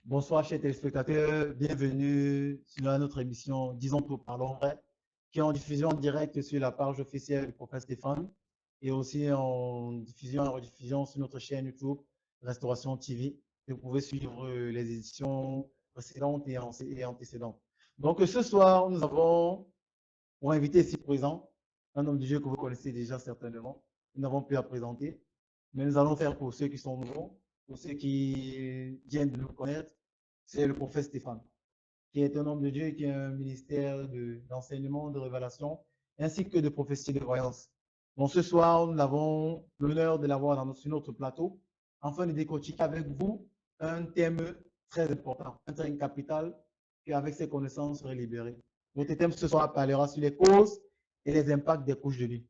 Bonsoir, chers téléspectateurs. Bienvenue sur notre émission Disons tout, parlons vrai, qui est en diffusion en direct sur la page officielle du prophète Stéphane et aussi en diffusion et rediffusion sur notre chaîne YouTube Restauration TV. Et vous pouvez suivre les éditions précédentes et antécédentes. Donc, ce soir, nous avons pour invité ici présent un homme du Dieu que vous connaissez déjà certainement. Nous n'avons plus à présenter, mais nous allons faire pour ceux qui sont nouveaux, pour ceux qui viennent de nous connaître. C'est le prophète Stéphane, qui est un homme de Dieu et qui a un ministère d'enseignement, de révélation, ainsi que de prophétie de voyance. Donc ce soir, nous avons l'honneur de l'avoir sur notre plateau, afin de décortiquer avec vous un thème très important, un thème capital, qui avec ses connaissances serait libéré. Notre thème ce soir parlera sur les causes et les impacts des couches de nuit.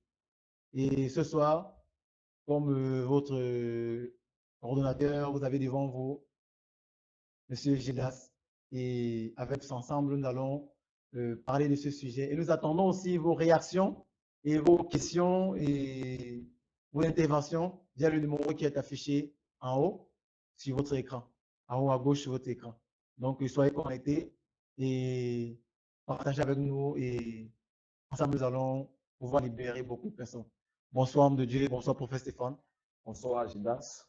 Et ce soir, comme votre ordonnateur, vous avez devant vous Monsieur Gildas. Et avec ensemble, nous allons parler de ce sujet. Et nous attendons aussi vos réactions et vos questions et vos interventions via le numéro qui est affiché en haut sur votre écran, en haut à gauche sur votre écran. Donc, soyez connectés et partagez avec nous et ensemble, nous allons pouvoir libérer beaucoup de personnes. Bonsoir, homme de Dieu. Bonsoir, prophète Stéphane. Bonsoir, Gildas.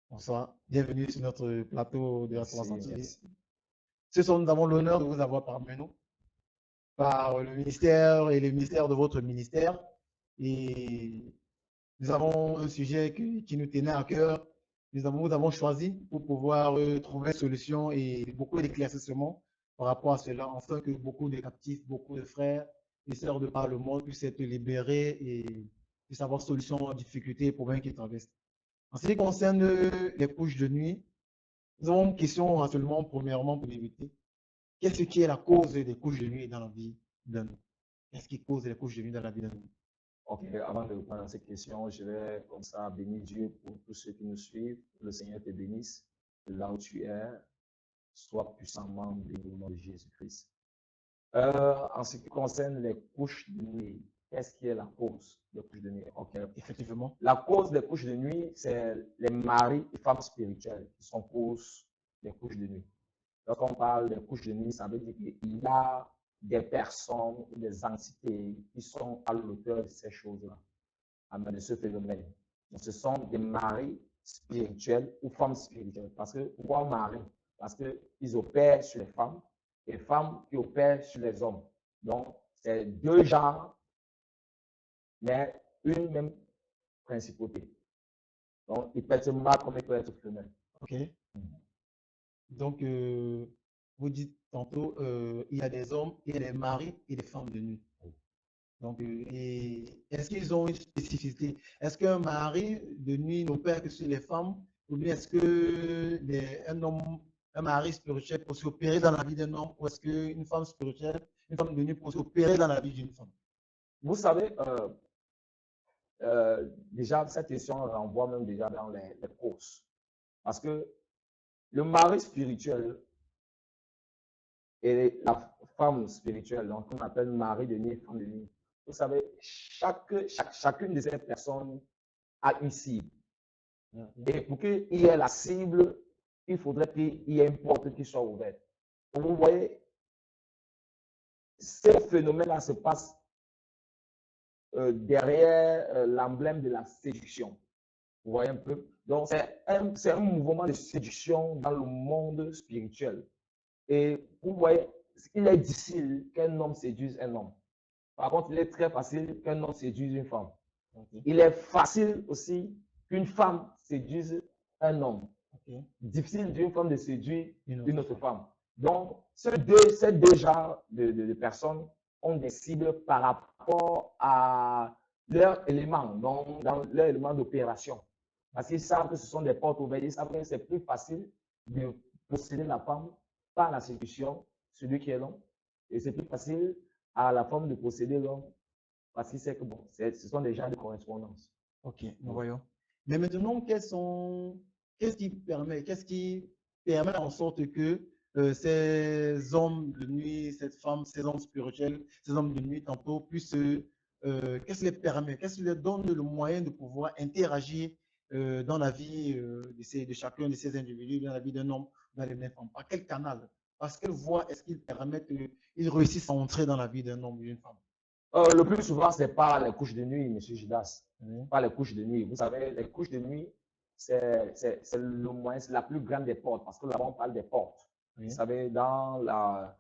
Bonsoir. Bienvenue sur notre plateau de la Merci, TV. merci. Ce soir, nous avons l'honneur de vous avoir parmi nous par le ministère et le ministère de votre ministère. Et nous avons un sujet qui nous tenait à cœur. Nous avons choisi pour pouvoir trouver une solution et beaucoup d'éclaircissements par rapport à cela, afin que beaucoup de captifs, beaucoup de frères et sœurs de par le monde puissent être libérés et puissent avoir solution aux difficultés et problèmes qu'ils traversent. En ce qui concerne les couches de nuit, nous avons une question seulement premièrement pour débuter. Qu'est-ce qui est la cause des couches de nuit dans la vie d'un homme? Qu'est-ce qui cause les couches de nuit dans la vie d'un homme? Ok, avant de répondre à cette question, je vais comme ça bénir Dieu pour tous ceux qui nous suivent. Que le Seigneur te bénisse. De là où tu es, sois puissamment béni au nom de Jésus-Christ. En ce qui concerne les couches de nuit, qu'est-ce qui est la cause des couches de nuit? Ok. Effectivement. La cause des couches de nuit, c'est les maris et femmes spirituelles qui sont cause des couches de nuit. Lorsqu'on parle des couches de nuit, ça veut dire qu'il y a des personnes, des entités qui sont à l'auteur de ces choses-là, de ce phénomène. Donc, ce sont des maris spirituels ou femmes spirituelles. Parce que, pourquoi maris? Parce qu'ils opèrent sur les femmes et femmes qui opèrent sur les hommes. Donc, c'est deux genres, mais une même principauté. Donc, il peut être mâle comme il peut être femelle. OK. Donc, vous dites tantôt, il y a des hommes, il y a des maris et des femmes de nuit. Donc, est-ce qu'ils ont une spécificité? Est-ce qu'un mari de nuit n'opère que sur les femmes? Ou bien est-ce que un mari spirituel peut s'opérer dans la vie d'un homme? Ou est-ce qu'une femme spirituelle, une femme de nuit peut s'opérer dans la vie d'une femme? Vous savez, déjà, cette question renvoie même déjà dans les causes. Parce que le mari spirituel et la femme spirituelle, donc on appelle mari de nuit et femme de nuit. Vous savez, chacune de ces personnes a une cible. Et pour qu'il y ait la cible, il faudrait qu'il y ait une porte qui soit ouverte. Vous voyez, ce phénomène-là se passe derrière l'emblème de la séduction. Vous voyez un peu? Donc, c'est un mouvement de séduction dans le monde spirituel. Et vous voyez, il est difficile qu'un homme séduise un homme. Par contre, il est très facile qu'un homme séduise une femme. Il est facile aussi qu'une femme séduise un homme. Difficile d'une femme de séduire une autre femme. Donc, ces deux genres de personnes ont des cibles par rapport à leur élément, donc dans leur élément d'opération. Parce qu'ils savent que ce sont des portes ouvertes, ils savent que c'est plus facile de posséder la femme par la séduction, celui qui est l'homme, et c'est plus facile à la femme de posséder l'homme parce qu'il sait que bon, ce sont des genres de correspondance. Ok, nous voyons. Mais maintenant, qu'est-ce qui permet en sorte que ces hommes de nuit, cette femme, ces hommes spirituels, ces hommes de nuit, tantôt, puissent, qu'est-ce qui les permet, qu'est-ce qui leur donne le moyen de pouvoir interagir dans la vie de chacun de ces individus, dans la vie d'un homme dans les femmes? Par quel canal? Parce quelle voie est-ce qu'ils permettent, ils réussissent à entrer dans la vie d'un homme ou d'une femme? Le plus souvent, c'est par les couches de nuit, Monsieur Judas. Oui. Par les couches de nuit. Vous savez, les couches de nuit, c'est le moyen, c'est la plus grande des portes, parce que là-bas, on parle des portes. Oui. Vous savez, dans la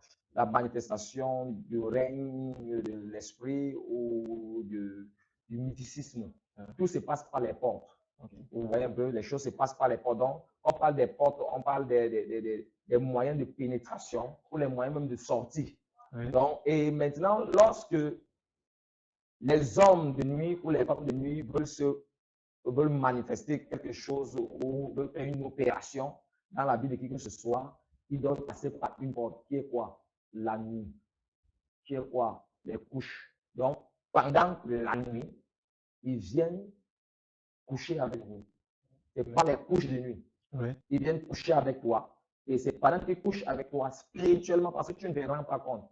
manifestation du règne de l'esprit ou du mythicisme, tout se passe par les portes. Okay. Vous voyez un peu, les choses se passent par les portes. Donc, on parle des portes, on parle des moyens de pénétration ou les moyens même de sortie. Oui. Donc, et maintenant, lorsque les hommes de nuit ou les femmes de nuit veulent manifester quelque chose ou veulent faire une opération dans la vie de qui que ce soit, ils doivent passer par une porte qui est quoi? La nuit. Qui est quoi? Les couches. Donc, pendant la nuit, ils viennent coucher avec vous. C'est pas les couches de nuit. Oui. Ils viennent coucher avec toi. Et c'est pendant qu'ils couchent avec toi spirituellement, parce que tu ne te rends pas compte.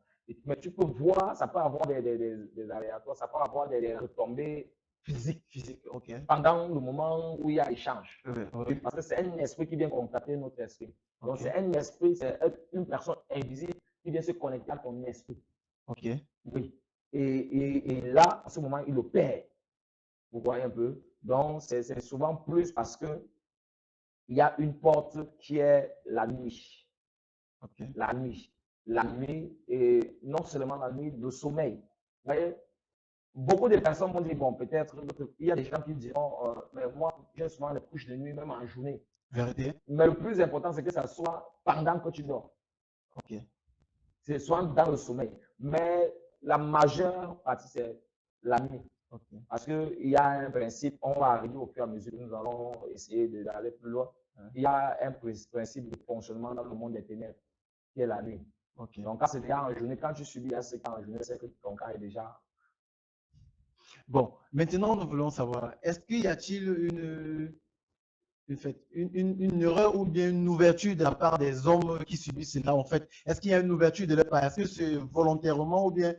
Mais tu peux voir, ça peut avoir des aléatoires, ça peut avoir des retombées physiques, OK. pendant le moment où il y a échange. Oui. Parce que c'est un esprit qui vient contacter notre esprit. Donc, OK. c'est un esprit, c'est une personne invisible qui vient se connecter à ton esprit. OK. Oui. Et là, à ce moment, il opère. Vous voyez un peu? Donc, c'est souvent plus parce que il y a une porte qui est la nuit. OK. La nuit. La nuit, et non seulement la nuit, le sommeil. Vous voyez, beaucoup de personnes vont dire, bon, peut-être, il y a des gens qui diront, mais moi, j'ai souvent les couches de nuit, même en journée. Vérité? Mais le plus important, c'est que ça soit pendant que tu dors. OK. C'est soit dans le sommeil. Mais la majeure partie, c'est la nuit. OK. Parce qu'il y a un principe, on va arriver au fur et à mesure que nous allons essayer d'aller plus loin. Il y a un principe de fonctionnement dans le monde des ténèbres, qui est la nuit. OK. Donc, quand c'est déjà en journée, quand tu subis ce temps en journée, c'est que ton cas est déjà. Bon, maintenant, nous voulons savoir, est-ce qu'il y a-t-il une erreur ou bien une ouverture de la part des hommes qui subissent cela, en fait? Est-ce qu'il y a une ouverture de leur part? Est-ce que c'est volontairement ou bien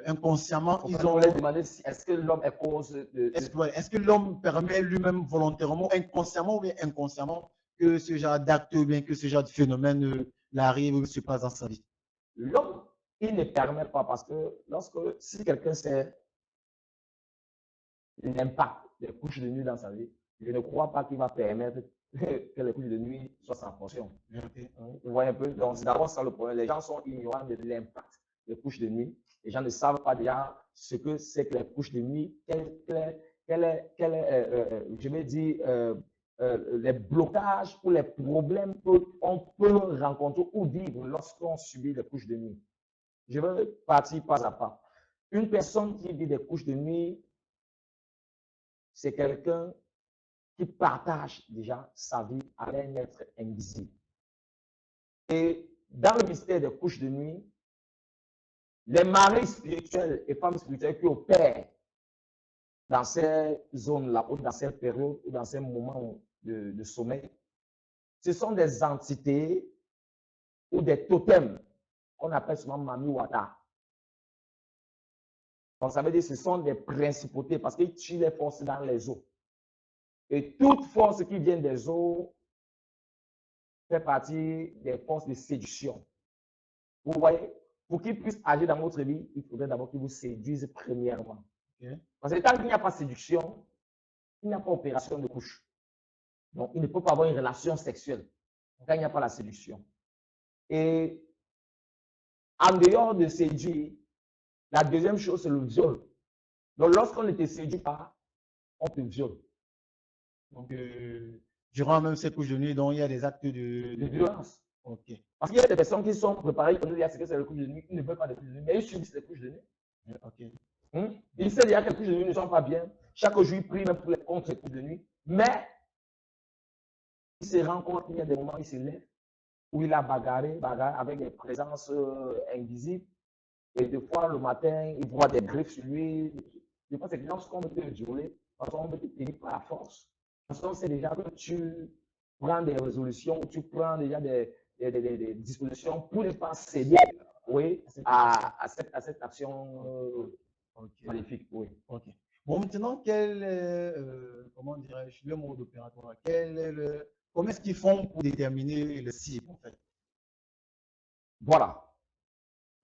inconsciemment, En fait, ils on ont... voulait demander si est-ce que l'homme est cause Est-ce que l'homme permet lui-même volontairement, inconsciemment ou bien inconsciemment que ce genre d'acte ou bien que ce genre de phénomène l'arrive ou se passe dans sa vie? L'homme, il ne permet pas parce que si quelqu'un sait l'impact des couches de nuit dans sa vie, je ne crois pas qu'il va permettre que les couches de nuit soient sans fonction. Okay. Vous voyez un peu? Donc, c'est d'abord ça le problème. Les gens sont ignorants de l'impact des couches de nuit. Les gens ne savent pas déjà ce que c'est que les couches de nuit, je vais dire, les blocages ou les problèmes qu'on peut rencontrer ou vivre lorsqu'on subit les couches de nuit. Je vais partir pas à pas. Une personne qui vit des couches de nuit, c'est quelqu'un qui partage déjà sa vie avec un être invisible. Et dans le mystère des couches de nuit, les maris spirituels et femmes spirituelles qui opèrent dans ces zones-là, ou dans ces périodes, ou dans ces moments de sommeil, ce sont des entités ou des totems qu'on appelle souvent Mami Wata. Donc, ça veut dire que ce sont des principautés parce qu'ils tuent les forces dans les eaux. Et toute force qui vient des eaux fait partie des forces de séduction. Vous voyez, pour qu'ils puissent agir dans votre vie, il faudrait d'abord qu'ils vous séduisent premièrement. Okay. Parce que quand il n'y a pas séduction, il n'y a pas opération de couche. Donc, il ne peut pas avoir une relation sexuelle quand il n'y a pas la séduction. Et en dehors de séduire, la deuxième chose, c'est le viol. Donc, lorsqu'on ne te séduit pas, on te viole. Donc, durant même ces couches de nuit, donc, il y a des actes de violence. Ok. Parce qu'il y a des personnes qui sont préparées, ils disent que c'est le couche de nuit, ils ne veulent pas de couches de nuit, mais ils subissent les couches de nuit. Ok. Ils savent déjà que les couches de nuit ne sont pas bien. Chaque jour, ils prient même pour les contre les couches de nuit. Mais il se rend compte qu'il y a des moments où il se lève, où il a bagarré avec des présences invisibles. Et des fois, le matin, il voit des griffes sur lui. Des fois, c'est que lorsqu'on veut te violer, on veut te tenir par la force. Parce qu'on sait déjà que tu prends des résolutions, tu prends déjà des dispositions pour ne pas céder, oui, à cette action maléfique. Oui. Okay. Bon, maintenant, quel est, comment dirais-je, le mode opératoire? Quel est comment est-ce qu'ils font pour déterminer le cible, en fait? Voilà.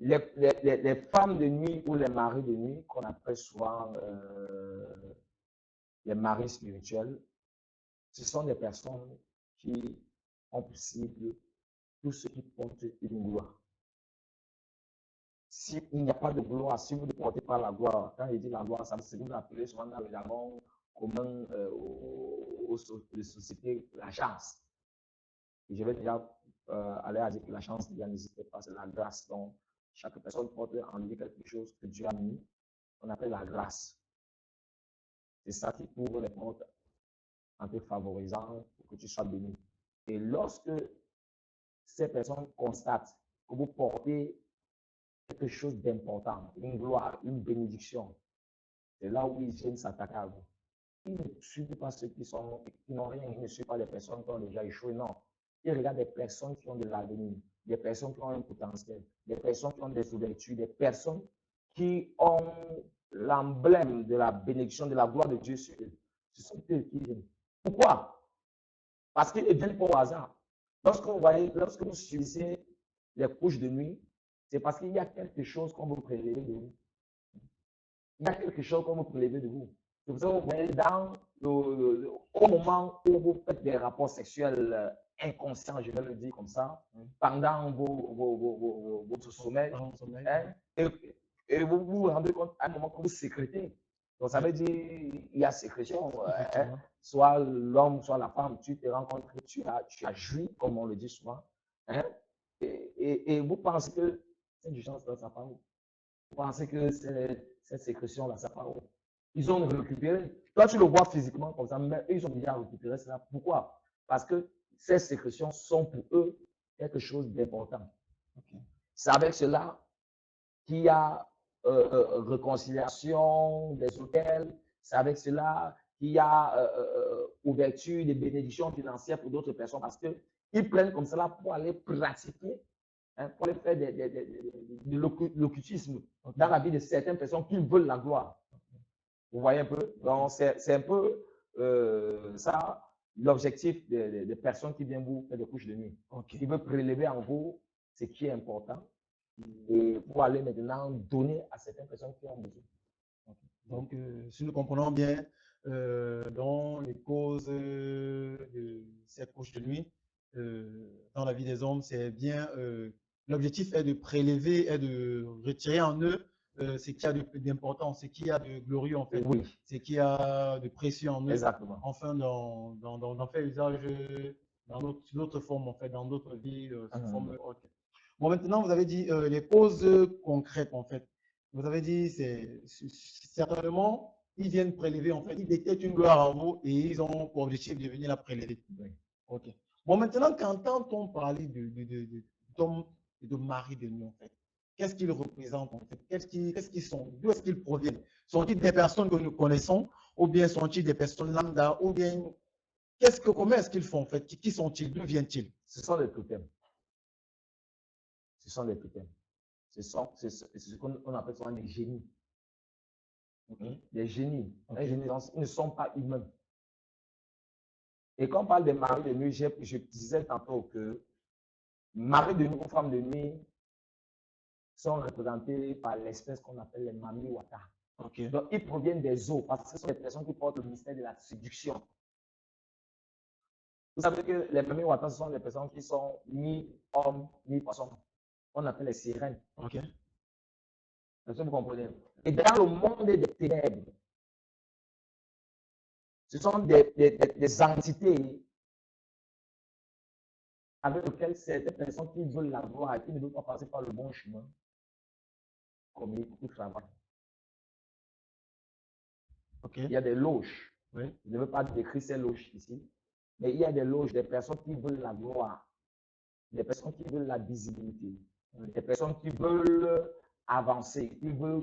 Les femmes de nuit ou les maris de nuit, qu'on appelle souvent les maris spirituels, ce sont des personnes qui ont pour cible tout ce qui porte une gloire. S'il n'y a pas de gloire, si vous ne portez pas la gloire, quand il dit la gloire, ça c'est vous appelez souvent dans le jargon commun aux sociétés la chance. Et je vais déjà aller à dire que la chance, déjà n'hésitez pas, c'est la grâce. Donc, chaque personne porte en lui quelque chose que Dieu a mis, qu'on appelle la grâce. C'est ça qui ouvre les portes en te favorisant pour que tu sois béni. Et lorsque ces personnes constatent que vous portez quelque chose d'important, une gloire, une bénédiction, c'est là où ils viennent s'attaquer à vous. Ils ne suivent pas ceux qui n'ont rien, ils ne suivent pas les personnes qui ont déjà échoué, non. Ils regardent des personnes qui ont de l'avenir, des personnes qui ont un potentiel, des personnes qui ont des ouvertures, des personnes qui ont l'emblème de la bénédiction, de la gloire de Dieu sur eux. Ce sont eux qui viennent. Pourquoi? Parce qu'ils ne viennent pas au hasard. Lorsque vous suivez les couches de nuit, c'est parce qu'il y a quelque chose qu'on veut prélever de vous. Il y a quelque chose qu'on veut prélever de vous. C'est pour ça que vous voyez au moment où vous faites des rapports sexuels inconscients, je vais le dire comme ça, pendant votre sommeil, hein, et vous vous rendez compte à un moment que vous sécrétez. Donc ça veut dire il y a sécrétion. Soit l'homme, soit la femme, tu te rends compte que tu as joui, comme on le dit souvent. Hein, et vous pensez que c'est du chance dans sa femme. Vous pensez que cette sécrétion-là, ça part où? Ils ont récupéré. Toi, tu le vois physiquement comme ça, mais eux, ils ont déjà récupéré cela. Pourquoi? Parce que ces sécrétions sont pour eux quelque chose d'important. Okay. C'est avec cela qu'il y a réconciliation des hôtels. C'est avec cela qu'il y a ouverture des bénédictions financières pour d'autres personnes parce qu'ils prennent comme cela pour aller pratiquer, hein, pour aller faire de l'occultisme dans la vie de certaines personnes qui veulent la gloire. Vous voyez un peu? Donc, c'est un peu ça, l'objectif des personnes qui viennent vous faire des couches de nuit. Okay. Ils veulent prélever en vous ce qui est important et pour aller maintenant donner à certaines personnes qui ont besoin. Okay. Donc, si nous comprenons bien, dans les causes de ces couches de nuit, dans la vie des hommes, c'est bien, l'objectif est de prélever et de retirer en eux ce qui a d'important, ce qui a de glorieux en fait, oui. Ce qui a de précieux en eux, exactement. Enfin d'en faire usage dans d'autres formes en fait, dans d'autres vies, forme, okay. Bon, maintenant vous avez dit les causes concrètes en fait. Vous avez dit c'est certainement ils viennent prélever en fait, ils détectent une gloire en vous et ils ont pour objectif de venir la prélever. Oui. Ok. Bon, maintenant quand on parle d'hommes et de maris de nuit en fait, qu'est-ce qu'ils représentent en fait? Qu'est-ce qu'ils sont? D'où est-ce qu'ils proviennent? Sont-ils des personnes que nous connaissons ou bien sont-ils des personnes lambda ou bien comment est-ce qu'ils font en fait? Qui sont-ils? D'où viennent-ils? Ce sont des totems. Ce sont des totems. C'est ce qu'on appelle souvent des génies. Okay. Des génies. Okay. Les génies, ils ne sont pas humains. Et quand on parle des maris de nuit, je disais tantôt que maris de nuit ou femmes de nuit sont représentés par l'espèce qu'on appelle les mami wata. Okay. Donc, ils proviennent des eaux parce que ce sont des personnes qui portent le mystère de la séduction. Vous savez que les mami wata, ce sont des personnes qui sont mi-hommes, mi-poissons. On appelle les sirènes. Ok. Est-ce que vous comprenez? Et dans le monde des ténèbres, ce sont des entités avec lesquelles certaines personnes qui veulent la gloire et qui ne veulent pas passer par le bon chemin, communiquent ou travaillent. Okay. Il y a des loges. Oui. Je ne veux pas décrire ces loges ici, mais il y a des loges, des personnes qui veulent la gloire, des personnes qui veulent la visibilité, des personnes qui veulent avancer, ils veulent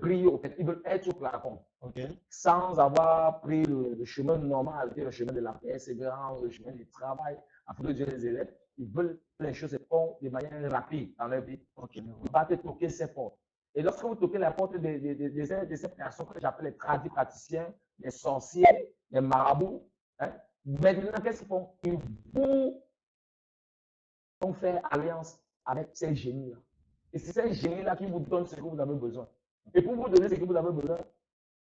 briller, au fait, ils veulent être au plafond, okay, sans avoir pris le chemin normal, le chemin de la persévérance, le chemin du travail, afin que Dieu les élève. Ils veulent plein de choses et font de manière rapide dans leur vie. Okay. Vous battez toquer ces portes. Et lorsque vous toquez la porte de ces personnes que j'appelle les tradis praticiens, les sorciers, les marabouts, hein, Maintenant, qu'est-ce qu'ils font? Ils vont faire alliance avec ces génies-là. Et c'est ces génies-là qui vous donnent ce que vous avez besoin. Et pour vous donner ce que vous avez besoin,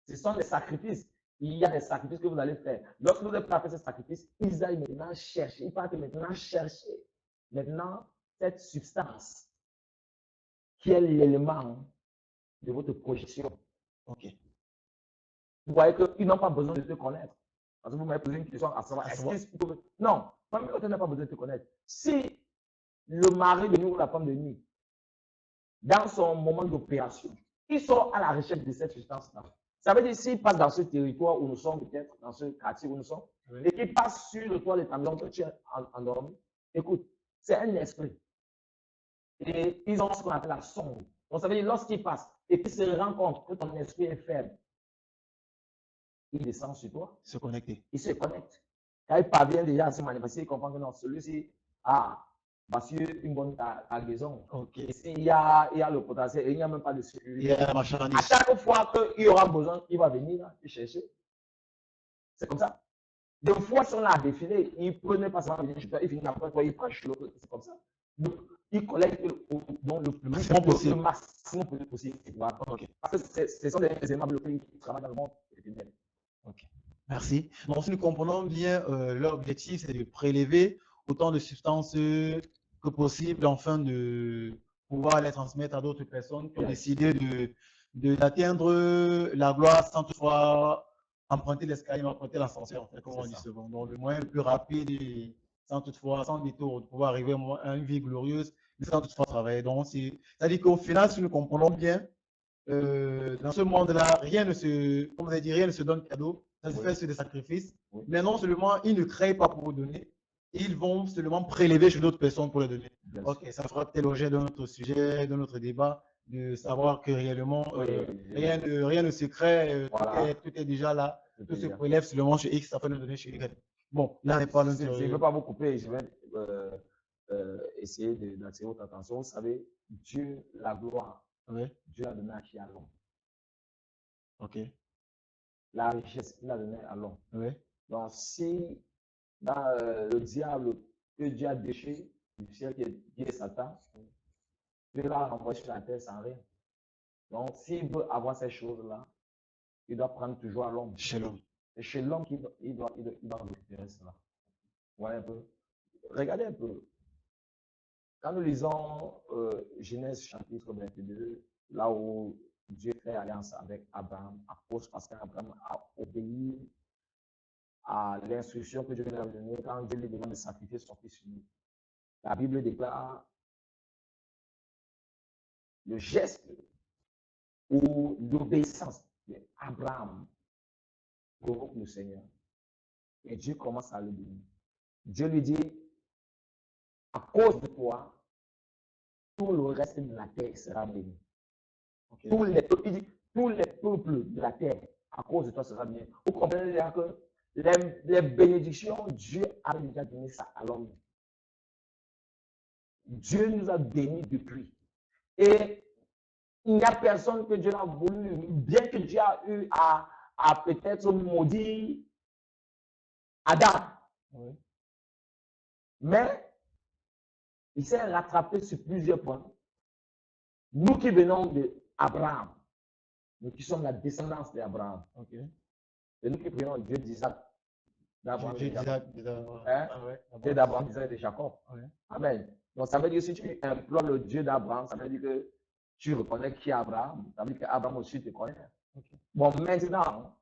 ce sont des sacrifices. Il y a des sacrifices que vous allez faire. Lorsque vous êtes prêt à faire ces sacrifices, ils aillent maintenant chercher, ils partent maintenant chercher maintenant cette substance qui est l'élément de votre projection. Ok. Vous voyez qu'ils n'ont pas besoin de te connaître. Parce que vous m'avez posé une question à savoir, est-ce qu'ils peuvent... Non, l'autre n'a pas besoin de te connaître. Si le mari de nuit ou la femme de nuit, dans son moment d'opération, ils sont à la recherche de cette substance-là. Ça veut dire s'ils passent dans ce territoire où nous sommes, peut-être, dans ce quartier où nous sommes, oui, et qu'ils passent sur le toit de ta maison que tu es endormi, écoute, c'est un esprit. Et ils ont ce qu'on appelle la sonde. Donc ça veut dire lorsqu'ils passent et qu'ils se rendent compte que ton esprit est faible, il descend sur toi. Se connecter. Il se connecte. Quand il parvient déjà à se manifester, il comprend que non, celui-ci a une bonne cargaison. Okay. Ici, il y a le potentiel et il n'y a même pas de sécurité. À chaque fois qu'il aura besoin, il va venir là, il chercher. C'est comme ça. Des fois, si on a défilé, il prenait pas seulement venir chez toi, il finit après toi, il prend chez l'autre. C'est comme ça. Donc, il collecte le maximum possible. Voilà. Okay. Parce que ce sont des aimables qui travaillent dans le monde. Okay. Merci. Donc, si nous comprenons bien, l'objectif, c'est de prélever autant de substances que possible afin de pouvoir les transmettre à d'autres personnes qui ont décidé d'atteindre la gloire sans toutefois emprunter l'escalier, emprunter l'ascenseur, en fait, comme on dit souvent. Donc, le moyen le plus rapide et sans toutefois, sans détour, de pouvoir arriver à une vie glorieuse, mais sans toutefois travailler. Donc, c'est-à-dire qu'au final, si nous comprenons bien, dans ce monde-là, rien ne se donne cadeau. Ça se fait sur des sacrifices. Mais non seulement ils ne créent pas pour vous donner, ils vont seulement prélever chez d'autres personnes pour les donner. Ok, ça fera peut-être l'objet d'un autre sujet, d'un autre débat, de savoir que réellement, rien ne se crée, voilà. tout est déjà là. Tout se prélève seulement chez X afin de donner chez Y. Bon, là, n'est pas Je ne veux pas vous couper, je vais essayer d'attirer votre attention. Vous savez, Dieu, la gloire, Dieu a donné à qui? À l'homme. Ok. La richesse, il a donné à l'homme. Oui. Donc, si dans le diable que Dieu a déché du ciel, qui est Satan, Dieu l'a renvoyé sur la terre sans rien. Donc, s'il veut avoir ces choses-là, il doit prendre toujours à l'homme. Chez l'homme. C'est chez l'homme qu'il doit récupérer cela. Voilà un peu. Regardez un peu. Quand nous lisons Genèse chapitre 22, là où Dieu fait alliance avec Abraham, à cause parce qu'Abraham a obéi à l'instruction que Dieu lui a donnée quand Dieu lui demande de sacrifier son fils unique. La Bible déclare le geste ou l'obéissance d'Abraham provoque le Seigneur. Et Dieu commence à le bénir. Dieu lui dit, à cause de toi, tout le reste de la terre sera béni. Okay. Tous les peuples de la terre, à cause de toi, sera béni. Vous comprenez bien que les bénédictions, Dieu a déjà donné ça à l'homme. Dieu nous a bénis depuis. Et il n'y a personne que Dieu n'a voulu, bien que Dieu a eu à peut-être maudire Adam. Oui. Mais il s'est rattrapé sur plusieurs points. Nous qui venons d'Abraham, nous qui sommes la descendance d'Abraham, okay. Et nous qui prions Dieu d'Isaac, d'Abraham, Dieu d'Abraham, d'Isaac et de Jacob. Ouais. Amen. Donc ça veut dire que si tu implores le Dieu d'Abraham, ça veut dire que tu reconnais qui est Abraham. Ça veut dire qu'Abraham aussi te connaît. Okay. Bon, maintenant,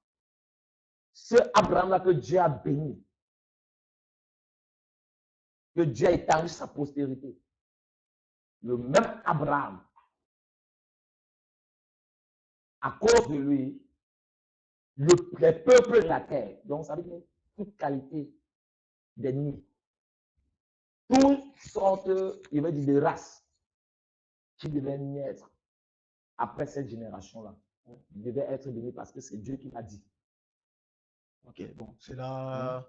ce Abraham-là que Dieu a béni, que Dieu a étendu sa postérité, le même Abraham, à cause de lui, les peuples de la terre, donc ça veut dire toute qualité d'ennemis, toutes sortes, il veut dire, de races qui devaient naître après cette génération-là, devaient être bénis parce que c'est Dieu qui l'a dit. Ok, bon, cela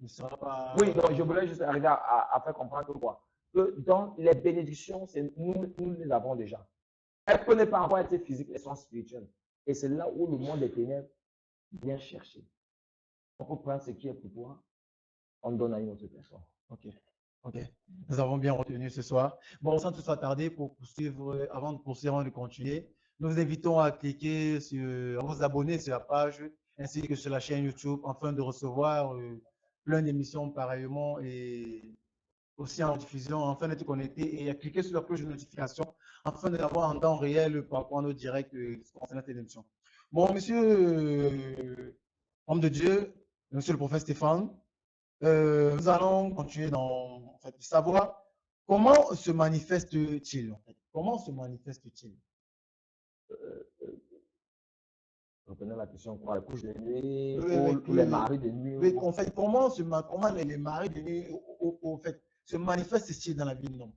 ne sera pas... Oui, donc je voulais juste arriver à faire comprendre que quoi? Que dans les bénédictions, nous les avons déjà. Elles ne peuvent pas encore être physiques, elles sont spirituelles. Et c'est là où le monde des ténèbres vient chercher. On peut prendre ce qui est pour toi on donne à une autre personne. Ok, ok. Nous avons bien retenu ce soir. Bon, sans tout soit tarder, pour poursuivre, avant de poursuivre, avant de continuer, nous vous invitons à cliquer sur, à vous abonner sur la page ainsi que sur la chaîne YouTube afin de recevoir plein d'émissions pareillement et aussi en diffusion, afin d'être connecté et à cliquer sur la cloche de notification afin de l'avoir en temps réel par rapport à nos directs concernant cette émission. Bon, monsieur, homme de Dieu, monsieur le prophète Stéphane, nous allons continuer dans en fait, savoir comment se manifeste-t-il en fait. Comment se manifeste-t-il? Reprenez la question, quoi, les couches de nuit Oui, ou les maris de nuit oui, en fait, comment les maris de nuit au fait, se manifestent-ils dans la vie de l'homme?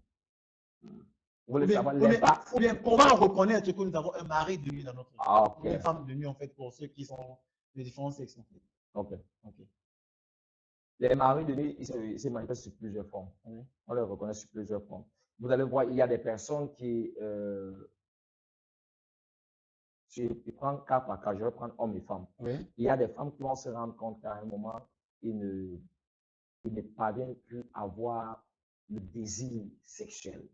vous voulez savoir l'impact? Ou bien comment reconnaître que nous avons un mari de nuit dans notre vie? Ah, ok. Ou une femme de nuit en fait pour ceux qui sont de différents sexes en fait. Ok. Ok. Les maris de nuit, ils se manifestent sur plusieurs formes. Oui. On les reconnaît sur plusieurs formes. Vous allez voir, il y a des personnes qui, je prends cas par cas, je vais prendre hommes et femmes. Oui. Il y a des femmes qui vont se rendre compte qu'à un moment, ils ne parviennent plus à avoir le désir sexuel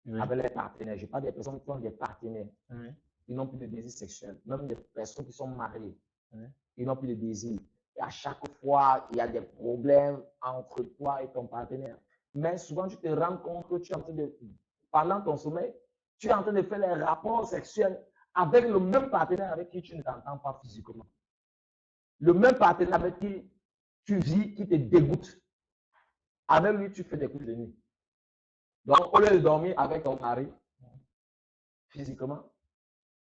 Oui. avec les partenaires. Je parle des personnes qui ont des partenaires. Oui. Ils n'ont plus de désir sexuel. Même des personnes qui sont mariées, Oui. ils n'ont plus de désir. Et à chaque fois, il y a des problèmes entre toi et ton partenaire. Mais souvent, tu te rends compte que tu es en train de, pendant ton sommeil, tu es en train de faire les rapports sexuels avec le même partenaire avec qui tu ne t'entends pas physiquement. Le même partenaire avec qui tu vis, qui te dégoûte. Avec lui, tu fais des couches de nuit. Donc, au lieu de dormir avec ton mari, physiquement,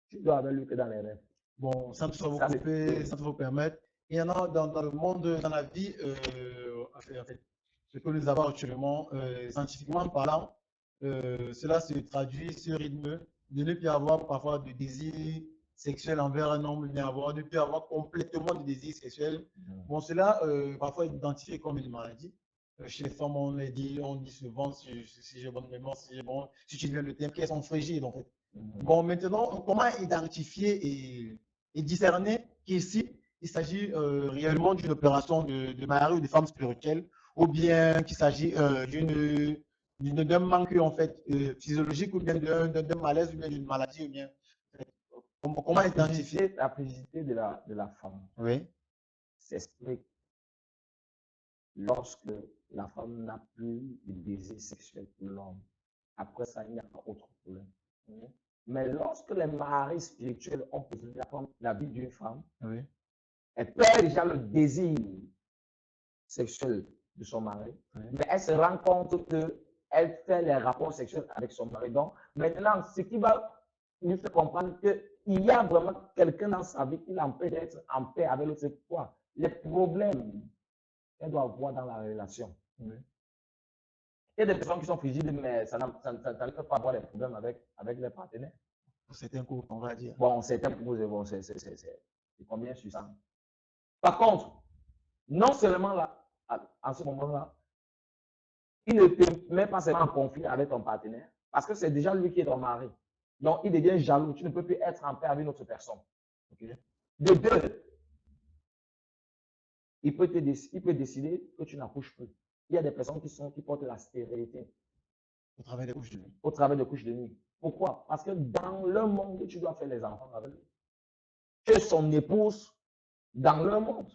tu dors avec lui que dans les rêves. Bon, sans toutefois vous Ça, c'est couper, sans vous permettre, il y en a dans le monde, dans la vie, en fait, ce que nous avons actuellement, scientifiquement parlant, cela se traduit sur rythme de ne plus avoir parfois de désir sexuel envers un homme, de ne plus avoir complètement de désir sexuel. Bon, cela parfois est identifié comme une maladie. Chez les femmes, on dit souvent, si j'ai bonne mémoire, si tu viens le terme, qu'elles sont fragiles en fait. Bon, maintenant, comment identifier et discerner qu'ici, il s'agit réellement d'une opération de mari ou de femme spirituelle, ou bien qu'il s'agit d'un manque en fait physiologique, ou bien d'un malaise, ou bien d'une maladie, ou bien comment identifier? La frigidité de la femme Oui. s'explique lorsque la femme n'a plus de désir sexuel pour l'homme. Après ça, il n'y a pas autre problème. Oui. Mais lorsque les maris spirituels ont possédé la vie d'une femme, Oui. elle perd déjà le désir sexuel de son mari, Oui. mais elle se rend compte qu'elle fait les rapports sexuels avec son mari. Donc, maintenant, ce qui va lui faire comprendre qu'il y a vraiment quelqu'un dans sa vie qui l'empêche d'être en paix avec l'autre. C'est quoi? Les problèmes qu'elle doit avoir dans la relation. Oui. Il y a des personnes qui sont frigides, mais ça ne peut pas avoir des problèmes avec les partenaires. Pour certains couples, on va dire. Bon, certains proposent, bon, c'est combien sur ça? Par contre, non seulement là, en ce moment-là, il ne te met pas seulement en conflit avec ton partenaire, parce que c'est déjà lui qui est ton mari. Donc, il devient jaloux. Tu ne peux plus être en paix avec une autre personne. Okay? De deux, il peut décider que tu n'accouches plus. Il y a des personnes qui portent la stérilité. Au travers des couches de nuit. Au travers des couches de nuit. Pourquoi? Parce que dans le monde, tu dois faire les enfants avec lui. Tu es son épouse dans le monde.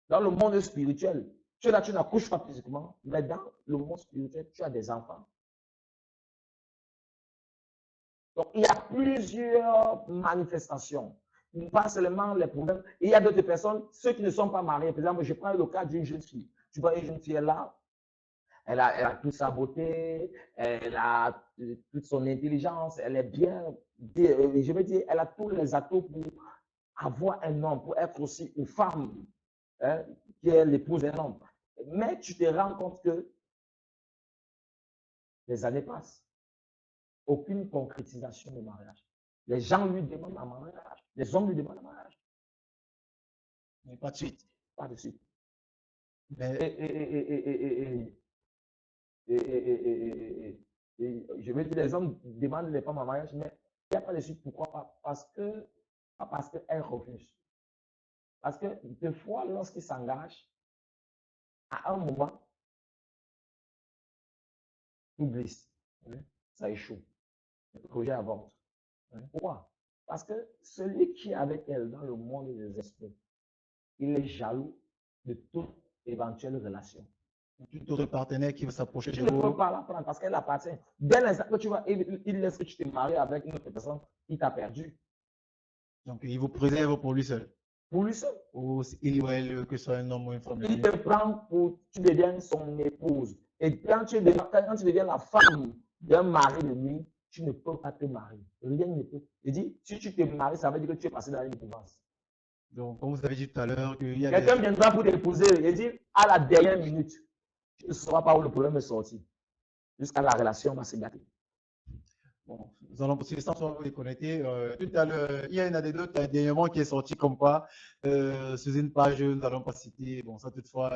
Dans le monde spirituel. Tu es là, tu n'accouches pas physiquement, mais dans le monde spirituel, tu as des enfants. Donc, il y a plusieurs manifestations. Pas seulement les problèmes. Il y a d'autres personnes, ceux qui ne sont pas mariés. Par exemple, je prends le cas d'une jeune fille. Tu vois, une jeune fille est là, elle a toute sa beauté, elle a toute son intelligence, elle est bien, je veux dire, elle a tous les atouts pour avoir un homme, pour être aussi une femme, hein, qui est l'épouse d'un homme. Mais tu te rends compte que les années passent. Aucune concrétisation de mariage. Les gens lui demandent un mariage. Les hommes lui demandent un mariage. Mais pas de suite. Pas de suite. Mais... je veux dire, les hommes demandent les femmes en mariage, mais il n'y a pas de suite. Pourquoi pas? Pas parce qu'elles refusent. Parce que des fois, lorsqu'ils s'engagent, À un moment, tout glisse. Ça échoue. Le projet avance. Pourquoi? Parce que celui qui est avec elle dans le monde des esprits, il est jaloux de toute éventuelle relation. Tout autre partenaire qui veut s'approcher Tu de ne peux vous. pas la prendre parce qu'elle appartient. Dès l'instant que tu vas, il laisse que tu te maries avec une autre personne, il t'a perdu. Donc, il vous préserve pour lui seul. Pour lui seul. Ou il ou elle, que ce soit un homme ou une femme. Il te prend pour, tu deviens son épouse. Et quand tu deviens la femme d'un mari de nuit, tu ne peux pas te marier. Rien ne peut. Il dit, si tu te maries, ça veut dire que tu es passé dans une divorce. Donc, comme vous avez dit tout à l'heure, qu'il y a Quelqu'un viendra pour t'épouser. Il dit, à la dernière minute, tu ne sauras pas où le problème est sorti. Jusqu'à la relation va se gâter. Bon, nous allons poursuivre sans trop vous déconnecter. Tout à l'heure, il y a une anecdote dernièrement qui est sortie comme quoi, sur une page, nous n'allons pas citer, bon, ça toutefois,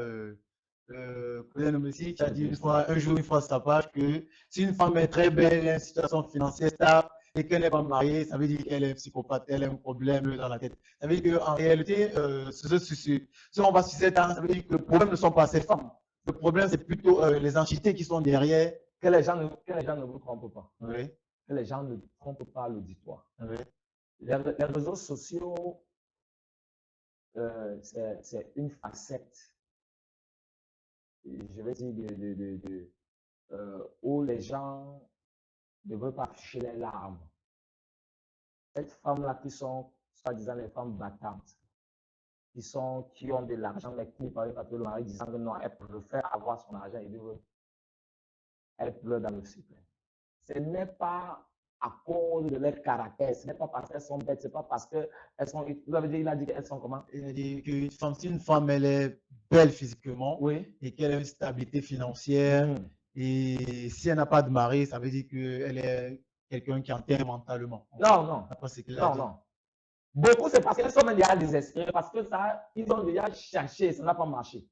Colin Messi qui a dit une fois, un jour, une fois sur sa page, que si une femme est très belle, elle a une situation financière stable et qu'elle n'est pas mariée, ça veut dire qu'elle est psychopathe, elle a un problème dans la tête. Ça veut dire qu'en réalité, si on va sur cette ans, ça veut dire que le problème ne sont pas ces femmes. Le problème, c'est plutôt les entités qui sont derrière. Que les gens ne vous trompent pas. Oui. Que les gens ne trompent pas l'auditoire. Oui. Les réseaux sociaux, c'est une facette, je vais dire, où les gens ne veulent pas afficher les larmes. Ces femmes-là qui sont, soi-disant, les femmes battantes, qui ont de l'argent, mais qui ne parlent pas de le mari disant que non, elle préfère avoir son argent et vivre. Elle pleure dans le secret. Ce n'est pas à cause de leur caractère, ce n'est pas parce qu'elles sont bêtes, ce n'est pas parce qu'elles sont. Vous avez dit, il a dit qu'elles sont comment? Il a dit qu'une femme, si une femme elle est belle physiquement Oui. et qu'elle a une stabilité financière, et si elle n'a pas de mari, ça veut dire qu'elle est quelqu'un qui enterre mentalement. Non, non. Après ce qu'il a Non, dit. non. Beaucoup, c'est parce qu'elles sont même déjà désespérées, parce que ça, ils ont déjà cherché, ça n'a pas marché.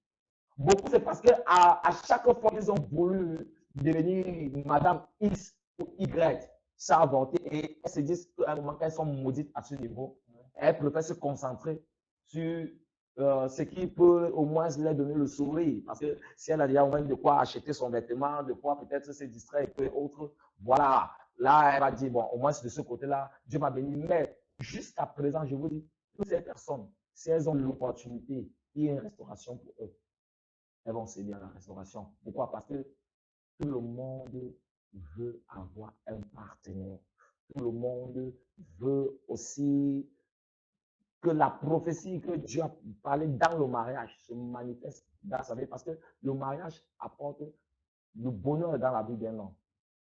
Beaucoup, c'est parce qu'à à chaque fois qu'ils ont voulu devenir Madame X ou Y, ça a avorté et elles se disent qu'à un moment qu'elles sont maudites à ce niveau, elles préfèrent se concentrer sur ce qui peut au moins leur donner le sourire. Parce que si elle a déjà au moins de quoi acheter son vêtement, de quoi peut-être se distraire et autre, voilà. Là, elle va dire, bon, au moins de ce côté-là, Dieu m'a béni. Mais jusqu'à présent, je vous dis, toutes ces personnes, si elles ont l'opportunité, il y a une restauration pour eux, elles vont s'aider à la restauration. Pourquoi? Parce que tout le monde veut avoir un partenaire. Tout le monde veut aussi que la prophétie que Dieu a parlé dans le mariage se manifeste dans sa vie. Parce que le mariage apporte le bonheur dans la vie d'un homme.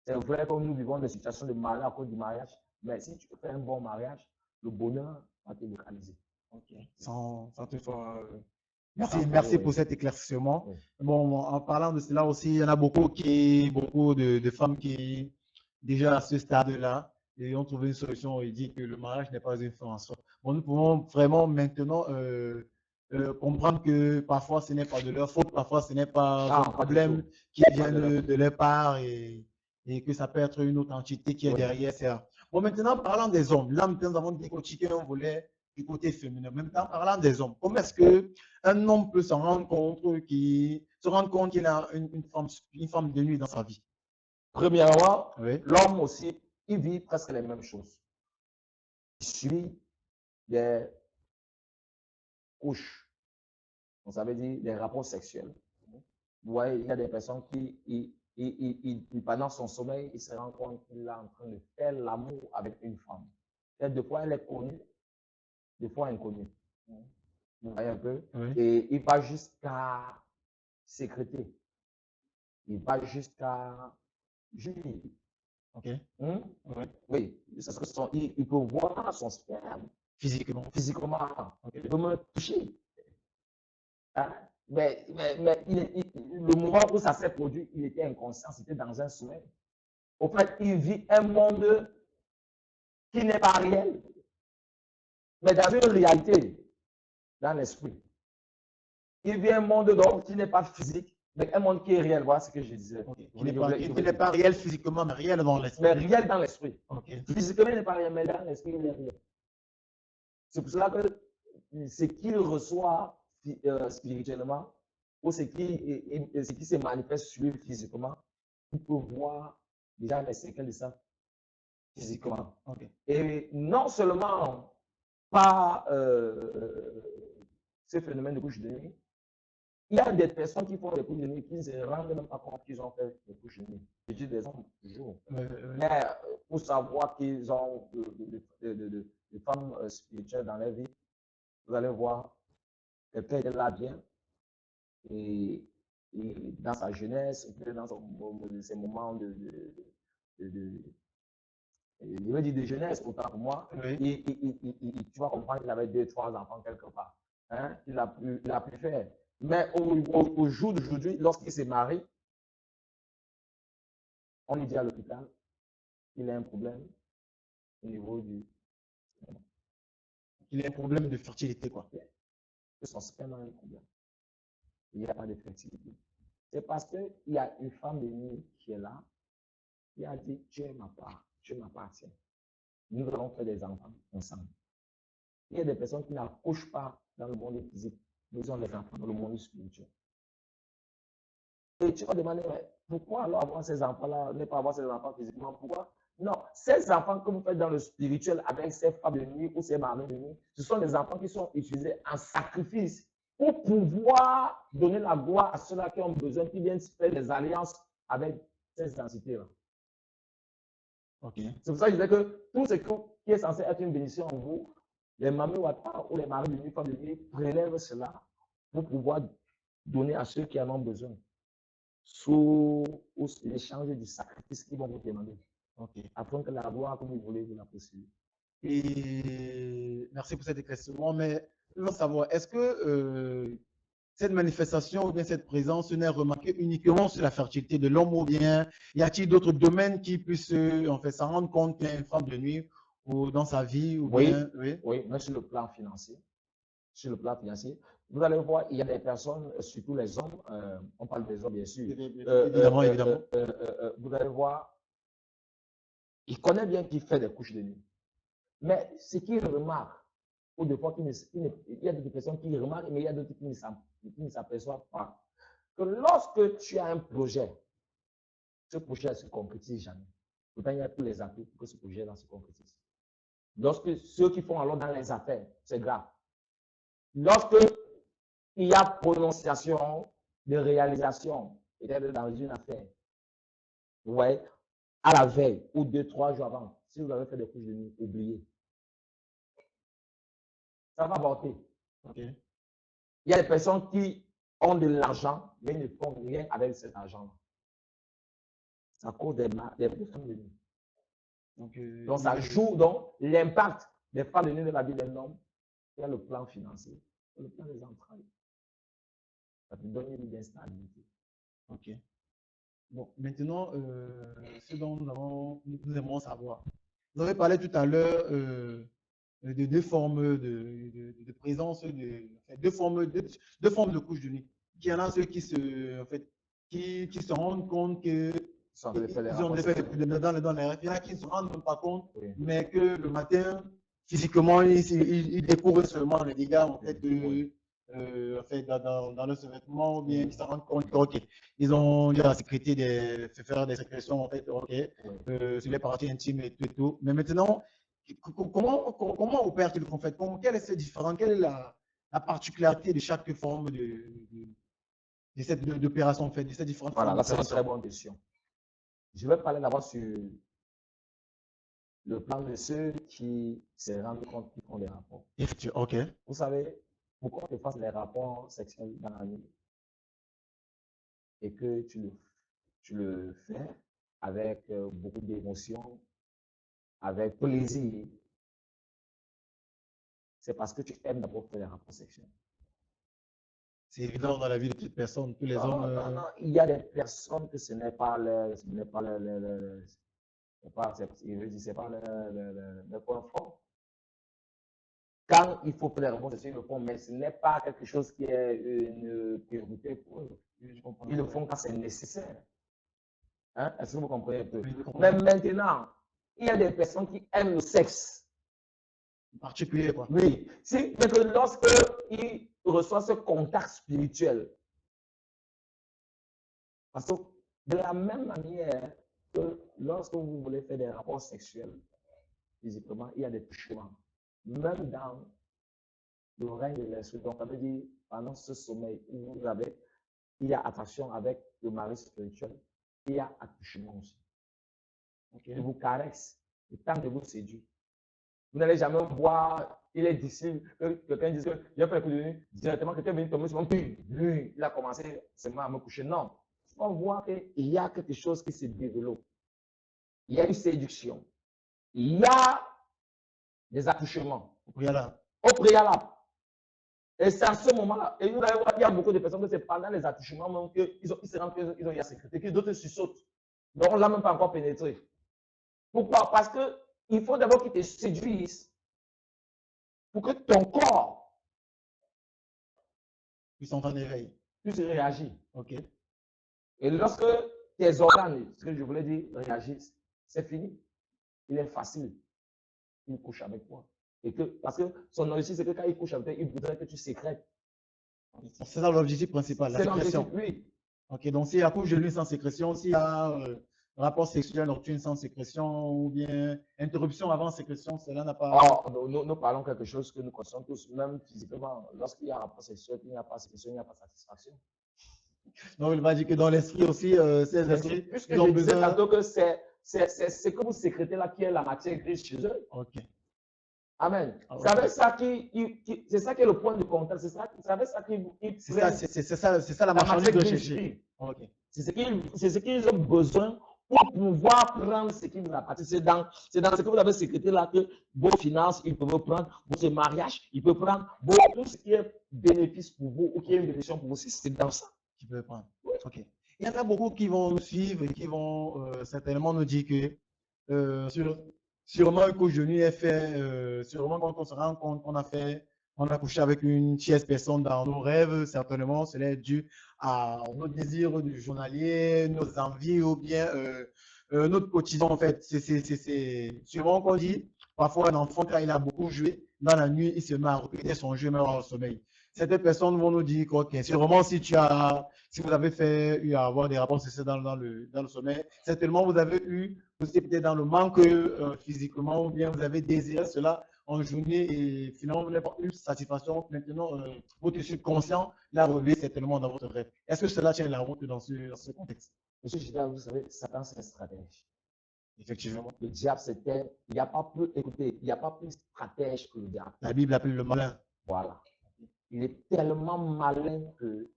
C'est vrai que nous vivons des situations de malheur à cause du mariage, mais si tu fais un bon mariage, le bonheur va te localiser. Okay. Sans toutefois. Merci pour cet éclaircissement. Oui. Bon, en parlant de cela aussi, il y en a beaucoup de femmes qui, déjà à ce stade-là, ont trouvé une solution et dit que le mariage n'est pas une fin en soi. Bon, nous pouvons vraiment maintenant comprendre que parfois ce n'est pas de leur faute, parfois ce n'est pas un problème qui vient de leur part et que ça peut être une autre entité qui est derrière ça. Bon, maintenant, parlant des hommes, là, maintenant, nous avons décortiqué un volet du côté féminin. Même temps, parlant des hommes, comment est-ce qu'un homme peut se rendre compte qu'il a une femme de nuit dans sa vie? Premièrement, oui, l'homme aussi, il vit presque les mêmes choses. Il suit des couches, donc ça veut dire des rapports sexuels. Vous voyez, il y a des personnes qui, pendant son sommeil, il se rend compte qu'il est en train de faire l'amour avec une femme. Des fois, elle est connue, des fois inconnue. Vous voyez un peu? Oui. Et il va jusqu'à sécréter. Il va jusqu'à jurer. Ok. Oui. Oui. Il peut voir son sperme. Physiquement. Okay. Il peut me toucher. Hein? Mais le moment où ça s'est produit, il était inconscient, c'était dans un sommeil. Au fait, il vit un monde qui n'est pas réel, mais dans une réalité, dans l'esprit. Il vit un monde donc qui n'est pas physique, mais un monde qui est réel. Voilà ce que je disais. Okay. Qui n'est pas réel physiquement, mais réel dans l'esprit. Mais réel dans l'esprit. Okay. Physiquement, il n'est pas réel, mais dans l'esprit, il est réel. C'est pour cela que ce qu'il reçoit spirituellement ou ce qui se manifeste sur lui physiquement, il peut voir déjà les séquelles de ça physiquement. Ok. Et non seulement par ce phénomène de couche de nuit, il y a des personnes qui font des couches de nuit qui ne se rendent même pas compte qu'ils ont fait des couches de nuit. Je dis des hommes toujours. Mais pour savoir qu'ils ont des femmes spirituelles dans leur vie, vous allez voir, quelqu'un est là bien et dans sa jeunesse, dans ses moments je veux dire de jeunesse, autant pour moi, Oui. tu vas comprendre qu'il avait 2, 3 enfants quelque part. Hein? Il a pu faire. Mais au jour d'aujourd'hui, lorsqu'il se marie, on lui dit à l'hôpital qu'il a un problème au niveau du. Il a un problème de fertilité, quoi. Que son sperme a un problème. Il n'y a pas de fertilité. C'est parce qu'il y a une femme de nuit qui est là, qui a dit, tu es ma part, tu m'appartiens. Nous allons faire des enfants ensemble. Il y a des personnes qui n'accouchent pas dans le monde physique, mais ils ont des enfants dans le monde spirituel. Et tu vas demander, pourquoi alors avoir ces enfants-là, ne pas avoir ces enfants physiquement? Pourquoi? Non, ces enfants que vous faites dans le spirituel avec ces femmes de nuit ou ces maris de nuit, ce sont des enfants qui sont utilisés en sacrifice pour pouvoir donner la gloire à ceux-là qui ont besoin, qui viennent faire des alliances avec ces entités-là. Okay. C'est pour ça que je disais que tout ce qui est censé être une bénédiction en vous, les mamies ou les maris de nuit, femmes de nuit, prélèvent cela pour pouvoir donner à ceux qui en ont besoin, sous l'échange du sacrifice qu'ils vont vous demander. Okay. Afin que la gloire, comme vous voulez, vous la possédez. Et merci pour cet éclaircissement, mais je veux savoir, est-ce que cette manifestation ou bien cette présence n'est remarquée uniquement sur la fertilité de l'homme ou bien y a-t-il d'autres domaines qui puissent en fait s'en rendre compte qu'il y a une femme de nuit ou dans sa vie ou bien oui, mais sur le plan financier. Sur le plan financier, vous allez voir, il y a des personnes, surtout les hommes, on parle des hommes bien sûr. Évidemment, évidemment. Vous allez voir, il connaît bien qu'il fait des couches de nuit. Mais ce qu'il remarque, ou des fois, il y a des personnes qui remarquent, mais il y a d'autres qui ne s'aperçoivent pas. Que lorsque tu as un projet, ce projet ne se concrétise jamais. Pourtant, il y a tous les atouts pour que ce projet-là se concrétise. Lorsque ceux qui font alors dans les affaires, c'est grave. Lorsque il y a prononciation de réalisation, peut-être dans une affaire, vous voyez, à la veille ou 2, 3 jours avant, si vous avez fait des couches de nuit, oubliez. Ça va avorter. Okay. Il y a des personnes qui ont de l'argent, mais ne font rien avec cet argent. C'est à cause des femmes de nuit. Donc, ça joue donc l'impact des femmes de nuit de la vie d'un homme. Il y a le plan financier, le plan des entrailles. Ça te donne une instabilité. Ok. Bon, maintenant, ce dont nous aimons savoir. Vous avez parlé tout à l'heure de deux formes de présence, deux formes de couches de nuit. Il y en a ceux qui se rendent compte que ils ont des effets dans les rêves. Il y en a qui ne se rendent même pas compte, Oui. mais que le matin, physiquement, ils découvrent seulement les dégâts en fait, dans le survêtement, ou bien ils se rendent compte qu'ils ont la sécrété faire des sécrétions en fait, sur les parties intimes et tout. Mais maintenant, comment opère-t-il en fait? Quel est ce différent? Quelle est la particularité de chaque forme d'opération en fait, de ces différentes Voilà, formes là c'est une d'opération? très bonne question. Je vais parler d'abord sur le plan de ceux qui se rendent compte qu'ils font des rapports. Ok. Vous savez, pourquoi tu fasses les rapports sexuels dans la nuit et que tu le fais avec beaucoup d'émotion, avec plaisir, c'est parce que tu aimes d'abord faire les rapports sexuels. C'est évident dans la vie de toute personne, tous les hommes. Non, il y a des personnes que ce n'est pas le point fort. Quand il faut faire les rapports sexuels, ils le font, mais ce n'est pas quelque chose qui est une priorité pour eux. Ils le font quand c'est nécessaire. Hein? Est-ce que vous comprenez un peu? Mais maintenant, il y a des personnes qui aiment le sexe. En particulier, quoi. Oui. Mais que lorsqu'ils reçoivent ce contact spirituel, Parce que de la même manière que lorsque vous voulez faire des rapports sexuels, physiquement, il y a des touchements. Même dans le règne de l'esprit, donc ça veut dire, pendant ce sommeil où vous avez, il y a attraction avec le mari spirituel, il y a attouchement aussi. Ok. Il vous caresse, il tente de vous séduire. Vous n'allez jamais voir, il est difficile que quelqu'un dise que j'ai fait un coup de nuit, directement quelqu'un vient tomber sur mon pied, lui, il a commencé seulement à me coucher. Non. On voit qu'il y a quelque chose qui se développe. Il y a une séduction. Il y a des attouchements Au préalable. au préalable. Et c'est à ce moment-là. Et vous allez voir, il y a beaucoup de personnes que c'est pendant les attouchements même qu'ils se rendent qu'ils ont eu à sécurité, que d'autres sursautent. Donc on ne l'a même pas encore pénétré. Pourquoi? Parce qu'il faut d'abord qu'ils te séduisent pour que ton corps Ils sont en éveil. puisse réagir. Ok. Et lorsque tes organes, ce que je voulais dire, réagissent, c'est fini. Il est facile. Il couche avec toi. Et que, parce que son objectif, c'est que quand il couche avec toi, il voudrait que tu sécrètes. C'est ça l'objectif principal, la C'est l'objectif, sécrétion. oui. Ok, donc s'il y a couche de nuit sans sécrétion, s'il y a rapport sexuel nocturne sans sécrétion ou bien interruption avant sécrétion, cela n'a pas. Or, nous parlons quelque chose que nous connaissons tous, même physiquement. Lorsqu'il y a un rapport sexuel, il n'y a pas de sécrétion, il n'y a pas de satisfaction. Donc, il va dire que dans l'esprit aussi, ces esprits, Puisque ils ont je disais besoin. tantôt que c'est que vous sécrétez là qui est la matière grise chez eux. Ok. Amen. Ah, C'est avec ok. ça c'est ça qui est le point de contact. C'est avec ça qu'ils C'est ça, c'est ça la la marchandise matière de grise. chercher. Ok. C'est ce qu'ils ont besoin pour pouvoir prendre ce qui vous appartient. C'est dans ce que vous avez sécrété là que vos finances, ils peuvent prendre, vos mariages, ils peuvent prendre, tout ce qui est bénéfice pour vous ou qui est une bénédiction pour vous. C'est dans ça. Tu peux prendre. Ok. Il y en a beaucoup qui vont nous suivre et qui vont certainement nous dire que sûrement une couche de nuit est fait, sûrement quand on se rend compte qu'on a fait, on a couché avec une tierce personne dans nos rêves, certainement cela est dû à nos désirs du journalier, nos envies ou bien notre quotidien en fait. C'est sûrement qu'on dit, parfois un enfant quand il a beaucoup joué, dans la nuit, il se met à répéter son jeu même au sommeil. Certaines personnes vont nous dire que sûrement si vous avez eu à avoir des rapports sexuels dans le sommeil, certainement vous avez eu, vous étiez peut-être dans le manque physiquement, ou bien vous avez désiré cela en journée et finalement vous n'avez pas eu satisfaction. Maintenant, votre subconscient l'a relevé certainement dans votre rêve. Est-ce que cela tient la route dans ce contexte? Monsieur Gilles, vous savez, Satan, c'est un stratège. Effectivement. Le diable, il n'y a pas plus, écoutez, il n'y a pas plus stratège que le diable. La Bible appelle le malin. Voilà. Il est tellement malin que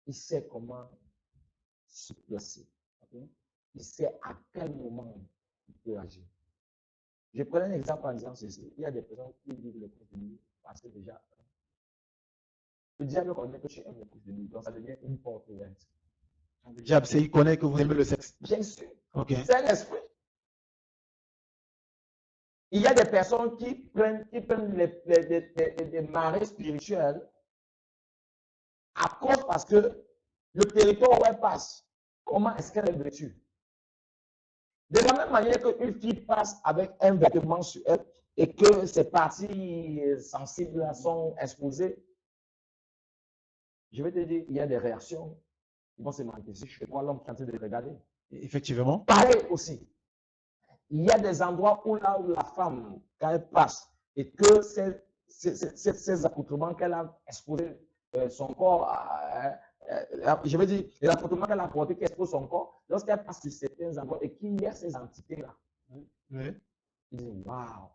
il sait comment se placer. Il sait à quel moment il peut agir. Je prends un exemple en disant ceci. Il y a des personnes qui vivent les couches de nuit parce que déjà, le diable connaît que tu aimes les couches de nuit, donc ça devient une porte ouverte. Le diable, il connaît que vous aimez le sexe. Bien sûr. Ok. C'est un esprit. Il y a des personnes qui prennent les marées spirituelles à cause parce que le territoire où elle passe, comment est-ce qu'elle est vêtue? De la même manière qu'une fille passe avec un vêtement sur elle et que ses parties sensibles sont exposées, je vais te dire, il y a des réactions qui vont se manifester chez toi, l'homme qui est en train de regarder. Effectivement. Pareil aussi. Il y a des endroits où là où la femme, quand elle passe, et que ces accoutrements qu'elle a exposés, son corps, je veux dire, les accoutrements qu'elle a portés qui exposent son corps, lorsqu'elle passe sur certains endroits et qu'il y a ces entités-là, Oui. il dit, waouh,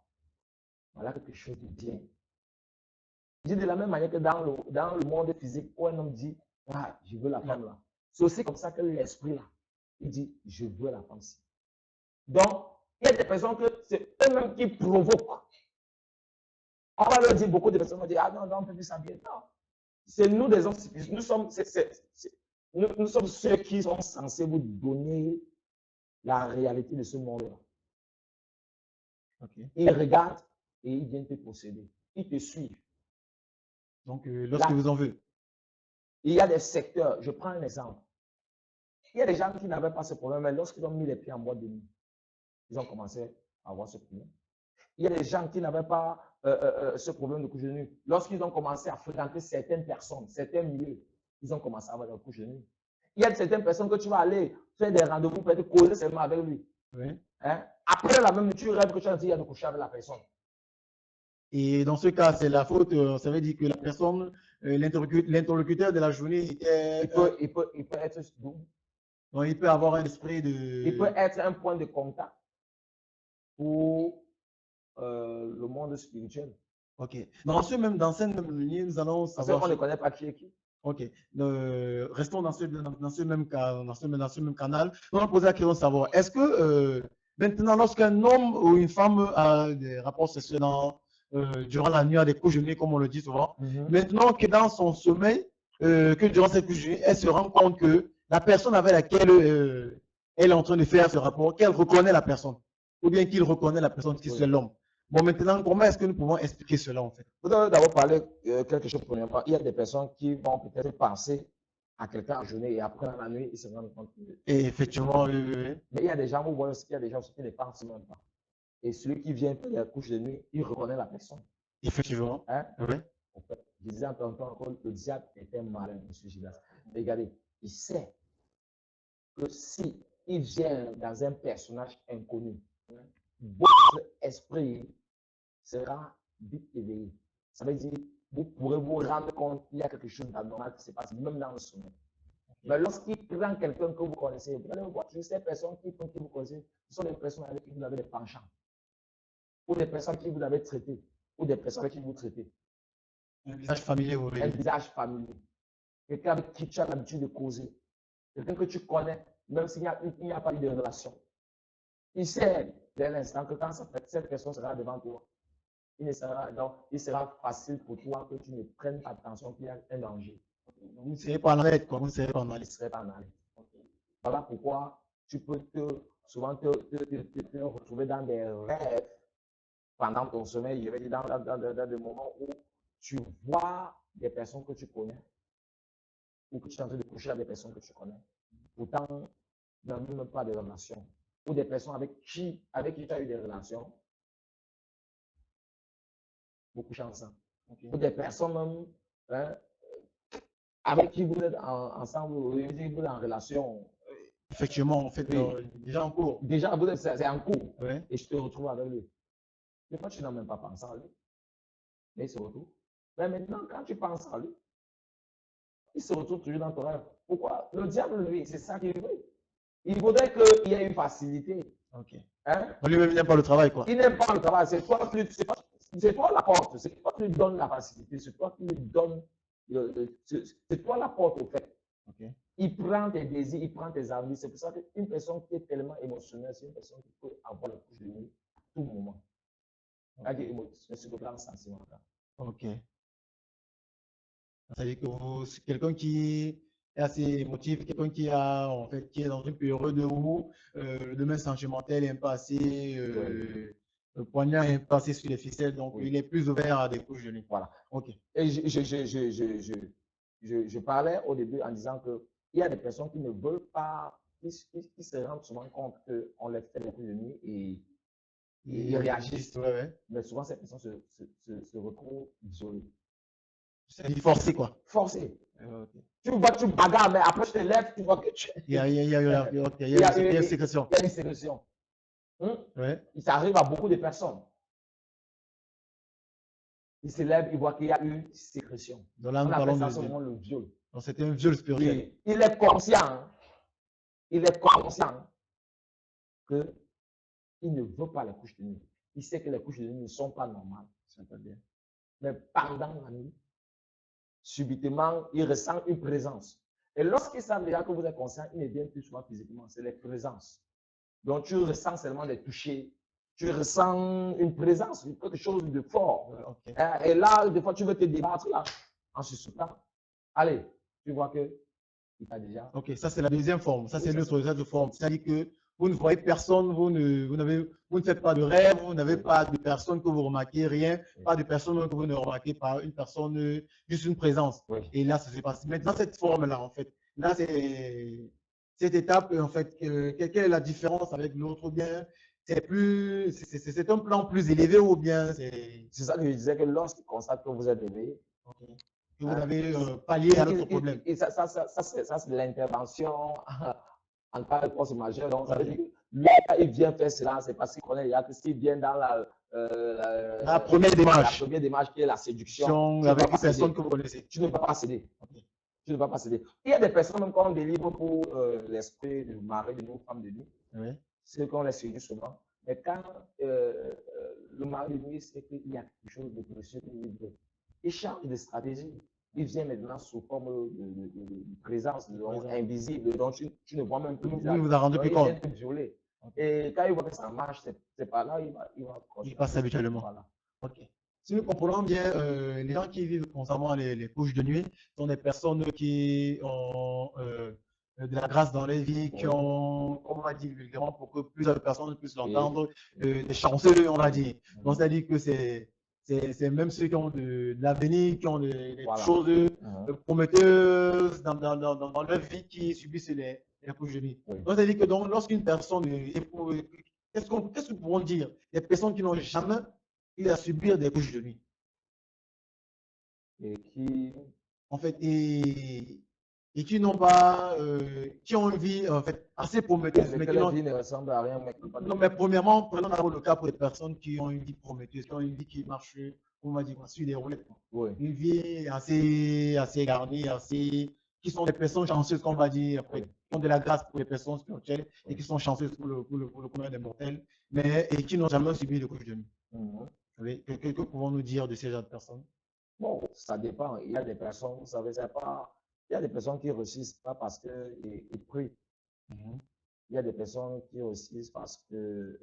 voilà quelque chose de bien. Je dis de la même manière que dans le monde physique, où un homme dit, ah, je veux la femme là. C'est aussi comme ça que l'esprit là, il dit, je veux la femme-ci. Donc, il y a des personnes que c'est eux-mêmes qui provoquent. On va leur dire, beaucoup de personnes vont dire, ah non, non, on peut plus s'habiller. Non. C'est nous des hommes, nous sommes ceux qui sont censés vous donner la réalité de ce monde-là. Okay. Ils regardent et ils viennent te posséder. Ils te suivent. Donc, lorsque vous en voulez. Il y a des secteurs, je prends un exemple. Il y a des gens qui n'avaient pas ce problème, mais lorsqu'ils ont mis les pieds en boîte de nuit, ils ont commencé à avoir ce problème. Il y a des gens qui n'avaient pas ce problème de couche de nuit. Lorsqu'ils ont commencé à fréquenter certaines personnes, certains milieux, ils ont commencé à avoir des couches de nuit. il y a certaines personnes que tu vas aller faire des rendez-vous, peut-être causer seulement avec lui. Oui. Hein? Après la même, tu rêves que tu as dit de coucher avec la personne. Et dans ce cas, c'est la faute, ça veut dire que la personne, l'interlocuteur de la journée, était, Il peut être double. donc il peut avoir un esprit Il peut de... être un point de contact pour le monde spirituel. Ok. Dans cette même lignée, nous allons Parce savoir... qu'on ne connaît pas qui est qui. Ok. Restons dans ce même cas, dans ce même canal. On va poser la question de savoir, est-ce que maintenant, lorsqu'un homme ou une femme a des rapports sexuels durant la nuit, à des couches de nuit, comme on le dit souvent, maintenant que dans son sommeil, que durant cette couche de nuit, elle se rend compte que la personne avec laquelle elle est en train de faire ce rapport, qu'elle reconnaît la personne, ou bien qu'il reconnaît la personne qui c'est l'homme. Bon, maintenant, comment est-ce que nous pouvons expliquer cela en fait? Vous avez d'abord parlé quelque chose premièrement. Il y a des personnes qui vont peut-être penser à quelqu'un en journée et après dans la nuit, ils se rendent compte. Et effectivement, mais il y a des gens, vous voyez aussi qu'il y a des gens qui ne pensent même pas. Et celui qui vient faire la couche de nuit, il reconnaît la personne. Effectivement. Hein? Oui. En fait, je disais encore que le diable est un malin, M. Gilas. Regardez, il sait que si il vient dans un personnage inconnu, votre esprit sera vite éveillé. Ça veut dire, vous pourrez vous rendre compte qu'il y a quelque chose d'anormal qui se passe, même dans le sommeil. Mais lorsqu'il prend quelqu'un que vous connaissez, vous allez voir, ces personnes qui vous connaissez, ce sont des personnes avec qui vous avez des penchants, ou des personnes qui vous avez traitées, ou des personnes avec qui vous traitez. Un visage familier, vous Un visage familier. Quelqu'un avec qui tu as l'habitude de causer. Quelqu'un que tu connais, même s'il n'y a pas eu de relation. Il sait dès l'instant que quand cette personne sera devant toi, il sera facile pour toi que tu ne prennes pas attention qu'il y a un danger. Vous ne serez pas en alerte, quoi. Vous ne serez pas en Il ne alerte. serait pas en alerte. Voilà pourquoi tu peux souvent te retrouver dans des rêves pendant ton sommeil. Je vais dire dans des moments où tu vois des personnes que tu connais ou que tu es en train de coucher avec des personnes que tu connais. Pourtant, tu n'as même pas de relation. Ou des personnes avec qui tu as eu des relations, vous couchez ensemble. Okay. Ou des personnes même avec qui vous êtes ensemble, vous êtes en relation. Effectivement, en fait, oui. Déjà en cours. Déjà, c'est en cours. Oui. Et je te retrouve avec lui. Des fois, tu n'as même pas pensé à lui. Mais il se retrouve. Mais maintenant, quand tu penses à lui, il se retrouve toujours dans ton rêve. Pourquoi? Le diable, lui, c'est ça qu'il veut. Il voudrait qu'il y ait une facilité. Ok. Hein? Lui-même n'aime pas le travail, quoi. Il n'aime pas le travail. C'est toi la porte. C'est toi qui lui donnes la facilité. C'est toi qui lui donnes. C'est toi la porte, au fait. Okay. Il prend tes désirs, il prend tes envies. C'est pour ça qu'une personne qui est tellement émotionnelle, c'est une personne qui peut avoir la couche de nuit à tout moment. Okay. C'est le plan sentimental. Ok. C'est-à-dire que quelqu'un qui est assez émotif, quelqu'un qui a en fait qui est dans une période où le domaine sentimental est un peu assez le poignard est passé sur les ficelles, donc oui. Il est plus ouvert à des couches de nuit. Voilà. Ok. Et je parlais au début en disant que il y a des personnes qui ne veulent pas, qui se rendent souvent compte qu'on les fait des couches de nuit et ils réagissent. Ouais. Mais souvent, ces personnes se retrouvent isolées. C'est forcé, quoi. Forcé. Okay. Tu vois, tu bagarres, mais après, tu te lèves, tu vois que tu... Il y a une sécrétion. Il y a une sécrétion. Ouais. Ça arrive à beaucoup de personnes. Il se lève, il voit qu'il y a une sécrétion. Donc là, nous parlons de le viol. Donc c'était un viol spirituel. Il est conscient. Il est conscient qu'il ne veut pas les couches de nuit. Il sait que les couches de nuit ne sont pas normales. Mais pendant la nuit, subitement, il ressent une présence. Et lorsqu'il sent déjà que vous êtes conscient, il ne vient plus souvent physiquement, c'est les présences. Donc, tu ressens seulement des touchés, tu ressens une présence, quelque chose de fort. Okay. Et là, des fois, tu veux te débattre là, en susurrant. Allez, tu vois que il t'a déjà... Ok, ça c'est la deuxième forme. Ça, c'est l'autre forme. C'est-à-dire que vous ne voyez personne, vous ne faites pas de rêve, vous n'avez pas de personne que vous remarquez, rien, pas de personne que vous ne remarquez pas, une personne, juste une présence. Oui. Et là, ça se passe. Maintenant, cette forme-là, en fait, là, c'est cette étape, en fait, quelle est la différence avec l'autre, ou bien c'est un plan plus élevé, ou bien c'est ça que je disais, que lorsqu'il constate que vous êtes élevé, okay. que vous avez pallié à notre problème. Et ça c'est de l'intervention en cas de force majeure. Donc, ça veut dire que lui, quand il vient faire cela, c'est parce qu'il connaît déjà que s'il vient dans La première démarche. La première démarche qui est la séduction. Avec une personne que vous connaissez. Tu ne peux pas céder. Tu ne peux pas céder. Il y a des personnes même qu'on délivre pour l'esprit du mari de nos femmes de nuit. Oui. Ceux qu'on les séduit souvent. Mais quand le mari de nuit sait qu'il y a quelque chose de précieux qu'il veut, il change de stratégie. Il vient maintenant sous forme de présence invisible, donc tu ne vois même plus. Vous vous a rendu plus compte. Et quand il voit que ça marche, c'est pas là, il passe habituellement. Voilà. Ok. Si nous comprenons bien, les gens qui vivent constamment les couches de nuit sont des personnes qui ont de la grâce dans les vies, qui ont, on va dire vulgairement, pour que plusieurs personnes puissent l'entendre, des chanceux, on va dire. Donc, c'est-à-dire que c'est même ceux qui ont de l'avenir, qui ont des choses prometteuses dans leur vie, qui subissent les couches de nuit. Donc, c'est-à-dire que lorsqu'une personne qu'est-ce que nous pouvons dire? Des personnes qui n'ont jamais eu à subir des couches de nuit. Et qui, en fait, et qui n'ont pas, qui ont une vie en fait assez prometteuse. Mais la vie ne ressemble à rien. Non, mais premièrement, prenons d'abord le cas pour des personnes qui ont une vie prometteuse, qui ont une vie qui marche, on va dire, sur des roulettes. Oui. Une vie assez garnie, qui sont des personnes chanceuses, qu'on va dire, qui ont de la grâce pour les personnes spirituelles et qui sont chanceuses pour le commun des mortels, et qui n'ont jamais subi de couches de nuit. Que pouvons-nous dire de ces genres de personnes? Bon, ça dépend. Il y a des personnes, vous savez, c'est pas. Il y a des personnes qui réussissent pas parce qu'ils prient. Il y a des personnes qui réussissent parce que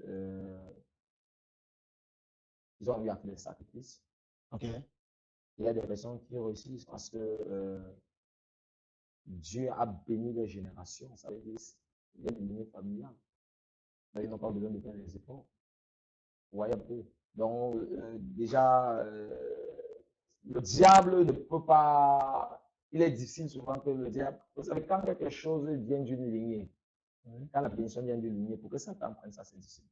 ils ont eu à faire des sacrifices. Okay. Il y a des personnes qui réussissent parce que Dieu a béni les générations. Ça veut dire qu'il y a des lignées familiales. Mais ils n'ont pas besoin de faire des efforts. Vous voyez un peu. Donc, déjà, le diable ne peut pas. Il est difficile souvent que le diable. Vous savez, quand quelque chose vient d'une lignée, quand la bénédiction vient d'une lignée, pour que ça t'emprunte, ça c'est difficile.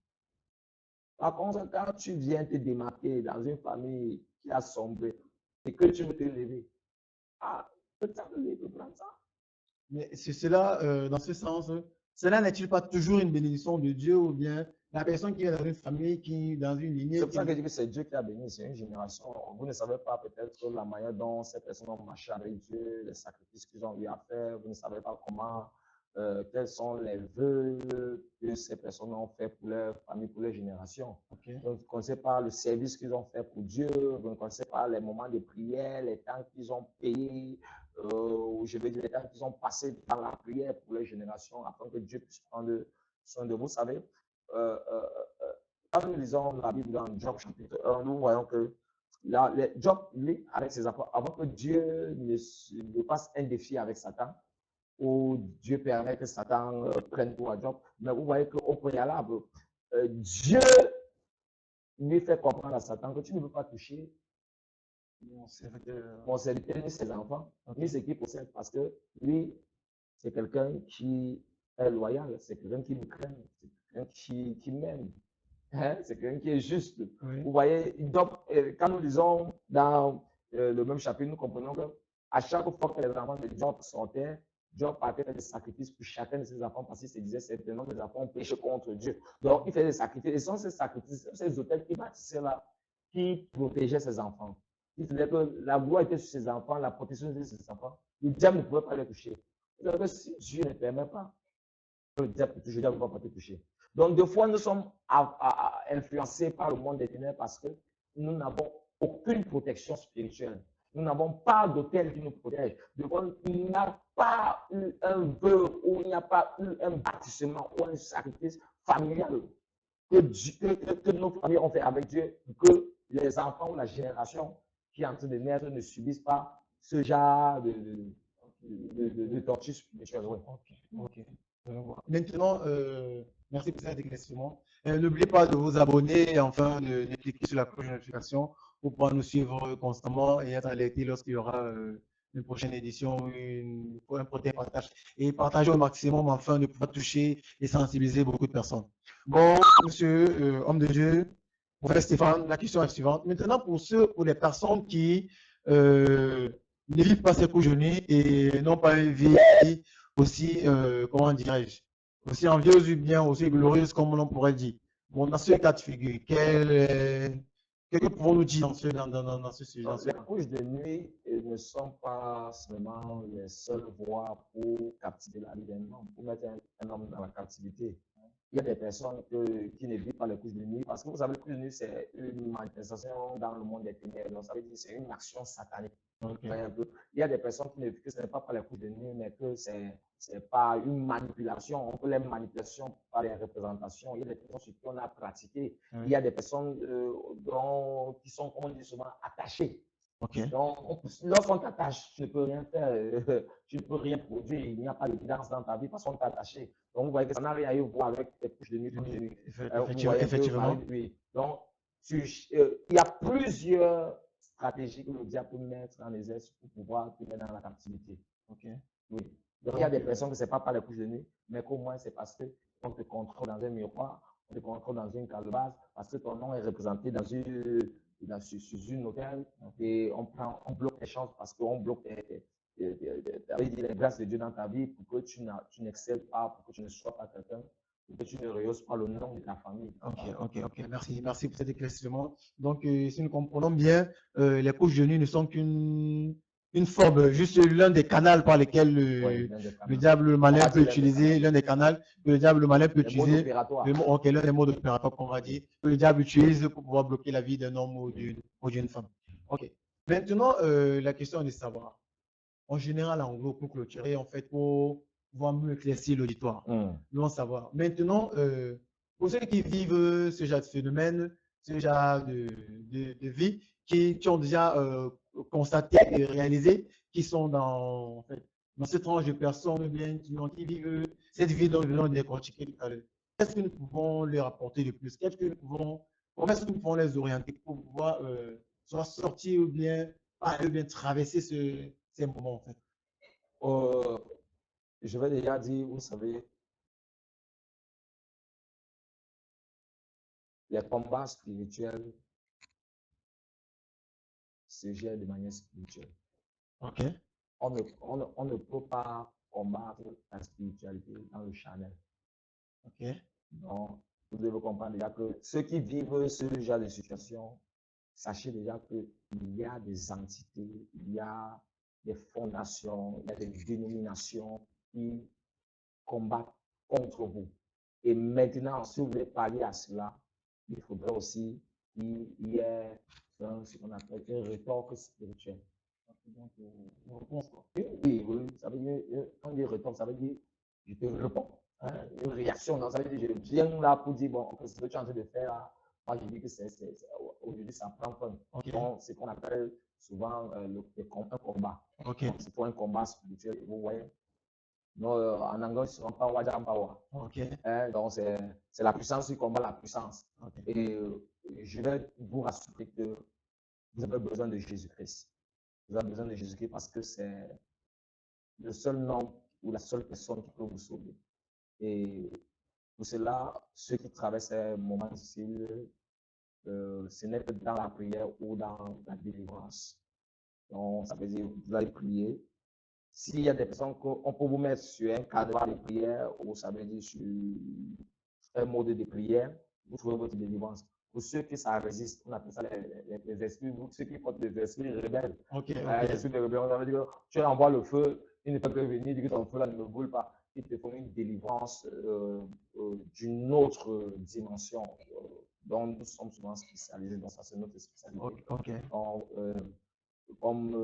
Par contre, quand tu viens te démarquer dans une famille qui a sombré et que tu veux te lever, peut-être que tu peux prendre ça. Mais c'est cela, dans ce sens, cela n'est-il pas toujours une bénédiction de Dieu ou bien la personne qui est dans une famille, qui dans une lignée? C'est pour ça que je dis que c'est Dieu qui a béni, c'est une génération. Vous ne savez pas peut-être la manière dont ces personnes ont marché avec Dieu, les sacrifices qu'ils ont eu à faire. Vous ne savez pas comment, quels sont les vœux que ces personnes ont fait pour leur famille, pour leur génération. Okay. Donc, vous ne connaissez pas le service qu'ils ont fait pour Dieu, vous ne connaissez pas les moments de prière, les temps qu'ils ont payés, je veux dire les temps qu'ils ont passés dans la prière pour leur génération, afin que Dieu puisse prendre soin de vous. Vous savez, quand nous lisons la Bible dans Job chapitre 1, nous voyons que Job, lui, avec ses enfants, avant que Dieu ne fasse un défi avec Satan, où Dieu permet que Satan prenne pour Job, mais vous voyez qu'au préalable, Dieu lui fait comprendre à Satan que tu ne peux pas toucher mon serviteur ni ses enfants, ni ce qu'il possède, parce que lui, c'est quelqu'un qui est loyal, c'est quelqu'un qui me craint, c'est quelqu'un qui m'aime. C'est quelqu'un qui est juste. Oui. Vous voyez, donc, quand nous lisons dans le même chapitre, nous comprenons qu'à chaque fois que les enfants de Job sortaient, Job partait faire des sacrifices pour chacun de ses enfants parce qu'il se disait certainement que les enfants ont péché contre Dieu. Donc, il faisait des sacrifices. Et ce sont ces sacrifices, ces autels qui bâtissaient là, qui protégeaient ses enfants. Il faisait que la gloire était sur ses enfants, la protection était sur ses enfants. Le diable ne pouvait pas les toucher. Donc, si Dieu ne permet pas, le diable ne va pas te toucher. Donc, des fois, nous sommes influencés par le monde des ténèbres parce que nous n'avons aucune protection spirituelle. Nous n'avons pas d'autel qui nous protège. Des fois, il n'y a pas eu un vœu ou il n'y a pas eu un bâtissement ou un sacrifice familial que nos familles ont fait avec Dieu, que les enfants ou la génération qui est en train de naître ne subissent pas ce genre de torture spirituelle. Okay. Maintenant, merci pour cet éclaircissement. N'oubliez pas de vous abonner et enfin de cliquer sur la cloche de notification pour pouvoir nous suivre constamment et être alerté lorsqu'il y aura une prochaine édition ou un prochain partage. Et partager au maximum afin de pouvoir toucher et sensibiliser beaucoup de personnes. Bon, monsieur, homme de Dieu, professeur Stéphane, la question est suivante. Maintenant, pour les personnes qui ne vivent pas ces couches de nuit et n'ont pas une vie aussi, comment dirais-je, aussi envieuse ou bien aussi glorieuse comme on pourrait dire. Bon, dans ce cas de figure, que pouvons-nous dire dans ce sujet, dans ce Les cas? couches de nuit ne sont pas seulement les seules voies pour captiver la vie d'un homme, pour mettre un homme dans la captivité. Il y a des personnes qui ne vivent pas les couches de nuit parce que vous savez, les couches de nuit, c'est une manifestation dans le monde des ténèbres. Donc, ça veut dire que c'est une action satanique. Ok, Un peu. Il y a des personnes qui ne vivent que ce n'est pas par les couches de nuit, mais que c'est pas une manipulation. On peut les manipulations par les représentations. Il y a des personnes sur qui on a pratiqué. oui. Il y a des personnes qui sont, comme on dit souvent, attachées. Ok, Donc, lorsqu'on t'attache, tu ne peux rien faire, tu ne peux rien produire, il n'y a pas de guidance dans ta vie parce qu'on t'a attaché. Donc, vous voyez que ça n'a rien à voir avec les couches de nuit, oui, vous voyez un peu, effectivement. oui. Donc, il y a plusieurs stratégies que le diable peut mettre en exercice pour pouvoir te mettre dans la captivité. Ok. Oui. Donc, il y a des personnes que ce n'est pas par les couches de nuit, mais qu'au moins c'est parce qu'on te contrôle dans un miroir, on te contrôle dans une calebasse, parce que ton nom est représenté sous une hôtel et on bloque les chances parce qu'on bloque les grâces de Dieu dans ta vie pour que tu n'excelles pas, pour que tu ne sois pas quelqu'un, pour que tu ne rehausses pas le nom de ta famille. Ok. Merci pour cet éclaircissement. Donc, si nous comprenons bien, les couches de nuit ne sont qu'une forme, juste l'un des canaux par lesquels Oui, le diable, le malin peut utiliser, l'un des canaux. canaux que le diable, le malin peut Les modes utiliser, opératoires. ok, l'un des modes opératoires qu'on va dire, que le diable utilise pour pouvoir bloquer la vie d'un homme ou d'une femme. Ok. Maintenant, la question est de savoir, en général, en gros, pour clôturer, en fait, pour pouvoir mieux éclaircir l'auditoire. Nous en savoir. Maintenant, pour ceux qui vivent ce genre de phénomène, ce genre de vie, qui ont déjà constaté et réalisé, qui sont en fait, dans cette tranche de personnes bien, qui vivent cette vie dont nous venons de décortiquer tout à l'heure. Qu'est-ce que nous pouvons leur apporter de plus? Comment est-ce que nous pouvons les orienter pour pouvoir soit sortir ou bien aller ou bien traverser ces moments en fait? Euh, je vais déjà dire, vous savez, les combats spirituels se gèrent de manière spirituelle. Ok, On ne peut pas combattre la spiritualité dans le charnel. ok, Donc, vous devez comprendre déjà que ceux qui vivent ce genre de situation, sachez déjà qu'il y a des entités, il y a des fondations, il y a des dénominations qui combattent contre vous. Et maintenant, si vous voulez parler à cela, il faudrait aussi qu'il y ait ce qu'on appelle un rétorque spirituel. donc une réponse quoi. Oui, ça veut dire, quand on dit rétorque, ça veut dire je te réponds. Hein, une réaction, non, ça veut dire je viens là pour dire, bon, ce que tu es en train de faire, moi je dis que aujourd'hui ça prend fin. Ok, Donc, c'est ce qu'on appelle souvent un combat. ok, C'est pour un combat spirituel, vous voyez. Non, en anglais, ils ne sont pas Wajampawa. ok, Donc, c'est la puissance qui combat la puissance. ok, Et je vais vous rassurer que vous avez besoin de Jésus-Christ. Vous avez besoin de Jésus-Christ parce que c'est le seul nom ou la seule personne qui peut vous sauver. Et pour cela, ceux qui traversent un moment difficile, ce n'est que dans la prière ou dans la délivrance. Donc, ça veut dire que vous allez prier. S'il y a des personnes qu'on peut vous mettre sur un cadre de prière ou ça veut dire sur un mode de prière, vous trouvez votre délivrance. Pour ceux qui ça résiste, on appelle ça les esprits, ceux qui portent des esprits rebelles. ok, Les esprits de rebelles, ça veut dire que tu envoies le feu, il ne peut que venir, dire que ton feu là ne me brûle pas. Ils te font une délivrance d'une autre dimension. Donc, nous sommes souvent spécialisés dans ça, c'est notre spécialité. ok. Donc, comme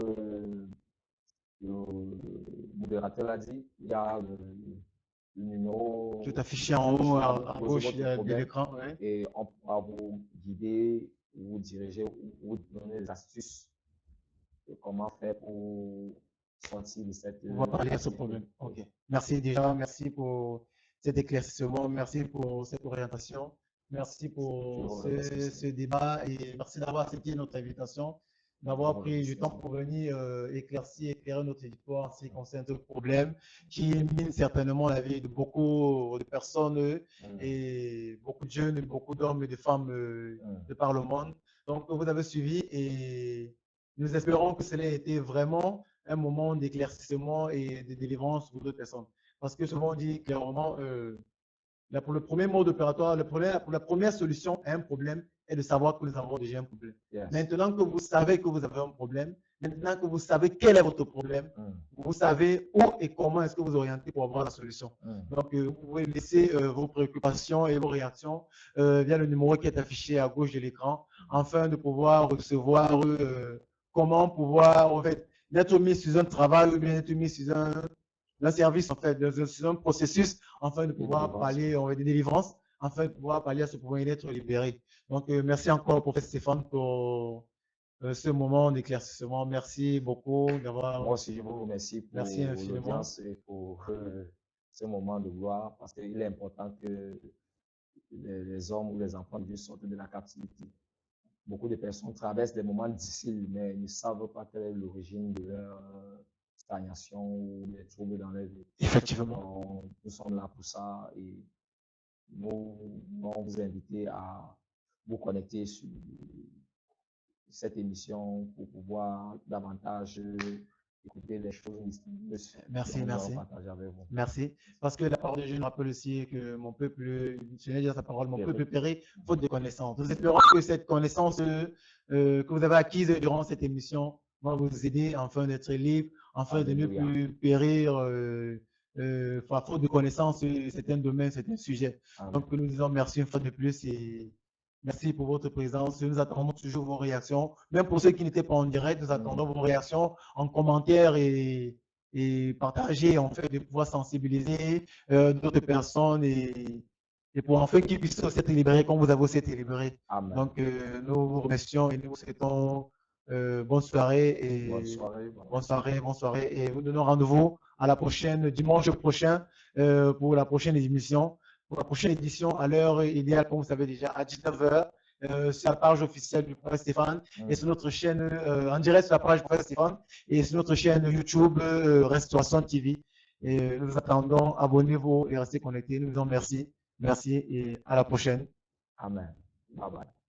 le modérateur a dit, il y a le numéro Tout affiché en haut à poser gauche votre de problème l'écran. Ouais. et on pourra vous guider, vous diriger, vous donner des astuces de comment faire pour sortir de cette On va parler de ce problème. Ok. Merci déjà, merci pour cet éclaircissement, merci pour cette orientation, merci pour ce débat et merci d'avoir accepté notre invitation, d'avoir pris du temps pour venir éclairer notre éditoire en ce qui concerne ce problème qui mine certainement la vie de beaucoup de personnes et beaucoup de jeunes, beaucoup d'hommes et de femmes de par le monde. Donc, vous avez suivi et nous espérons que cela a été vraiment un moment d'éclaircissement et de délivrance pour d'autres personnes. Parce que souvent on dit clairement, là, pour le premier mode opératoire, la première solution à un problème est de savoir que nous avons déjà un problème. Yes. Maintenant que vous savez que vous avez un problème, maintenant que vous savez quel est votre problème, vous savez où et comment est-ce que vous orientez pour avoir la solution. Donc, vous pouvez laisser vos préoccupations et vos réactions via le numéro qui est affiché à gauche de l'écran, afin de pouvoir recevoir comment pouvoir, en fait, être mis sur un travail ou bien être mis sur un service, en fait, dans un processus, afin de pouvoir parler de délivrance, afin de pouvoir parler à ce pouvoir d'être libéré. Donc, merci encore, professeur Stéphane, pour ce moment d'éclaircissement. Merci beaucoup d'avoir. Moi aussi, je vous remercie pour l'audience et pour ce moment de gloire, parce qu'il est important que les hommes ou les enfants de Dieu sortent de la captivité. Beaucoup de personnes traversent des moments difficiles, mais ne savent pas quelle est l'origine de leur stagnation ou des troubles dans leur vie. Effectivement. Nous sommes là pour ça et nous allons vous inviter à vous connecter sur cette émission pour pouvoir davantage écouter les choses mystérieuses. Merci. Merci. Parce que la parole de Dieu nous rappelle aussi que mon peuple, je vais dire sa parole, mon peuple périt faute de connaissance. Nous espérons que cette connaissance que vous avez acquise durant cette émission va vous aider afin d'être libre, afin de ne plus périr faute de connaissance, c'est un domaine, c'est un sujet. Donc nous disons merci une fois de plus et merci pour votre présence. Nous attendons toujours vos réactions. Même pour ceux qui n'étaient pas en direct, nous attendons vos réactions en commentaire et partager, en fait, de pouvoir sensibiliser d'autres personnes et pour enfin qu'ils puissent aussi être libérés comme vous avez aussi été libérés. Amen. Donc, nous vous remercions et nous vous souhaitons bonne soirée et bonne soirée et vous donnons rendez-vous à la prochaine, dimanche prochain, pour la prochaine émission. Pour la prochaine édition, à l'heure idéale, comme vous savez déjà, à 19h, sur la page officielle du professeur Stéphane et sur notre chaîne, en direct sur la page du professeur Stéphane et sur notre chaîne YouTube Restauration TV. Et nous vous attendons, abonnez-vous et restez connectés. Nous vous en merci. Merci et à la prochaine. Amen. Bye bye.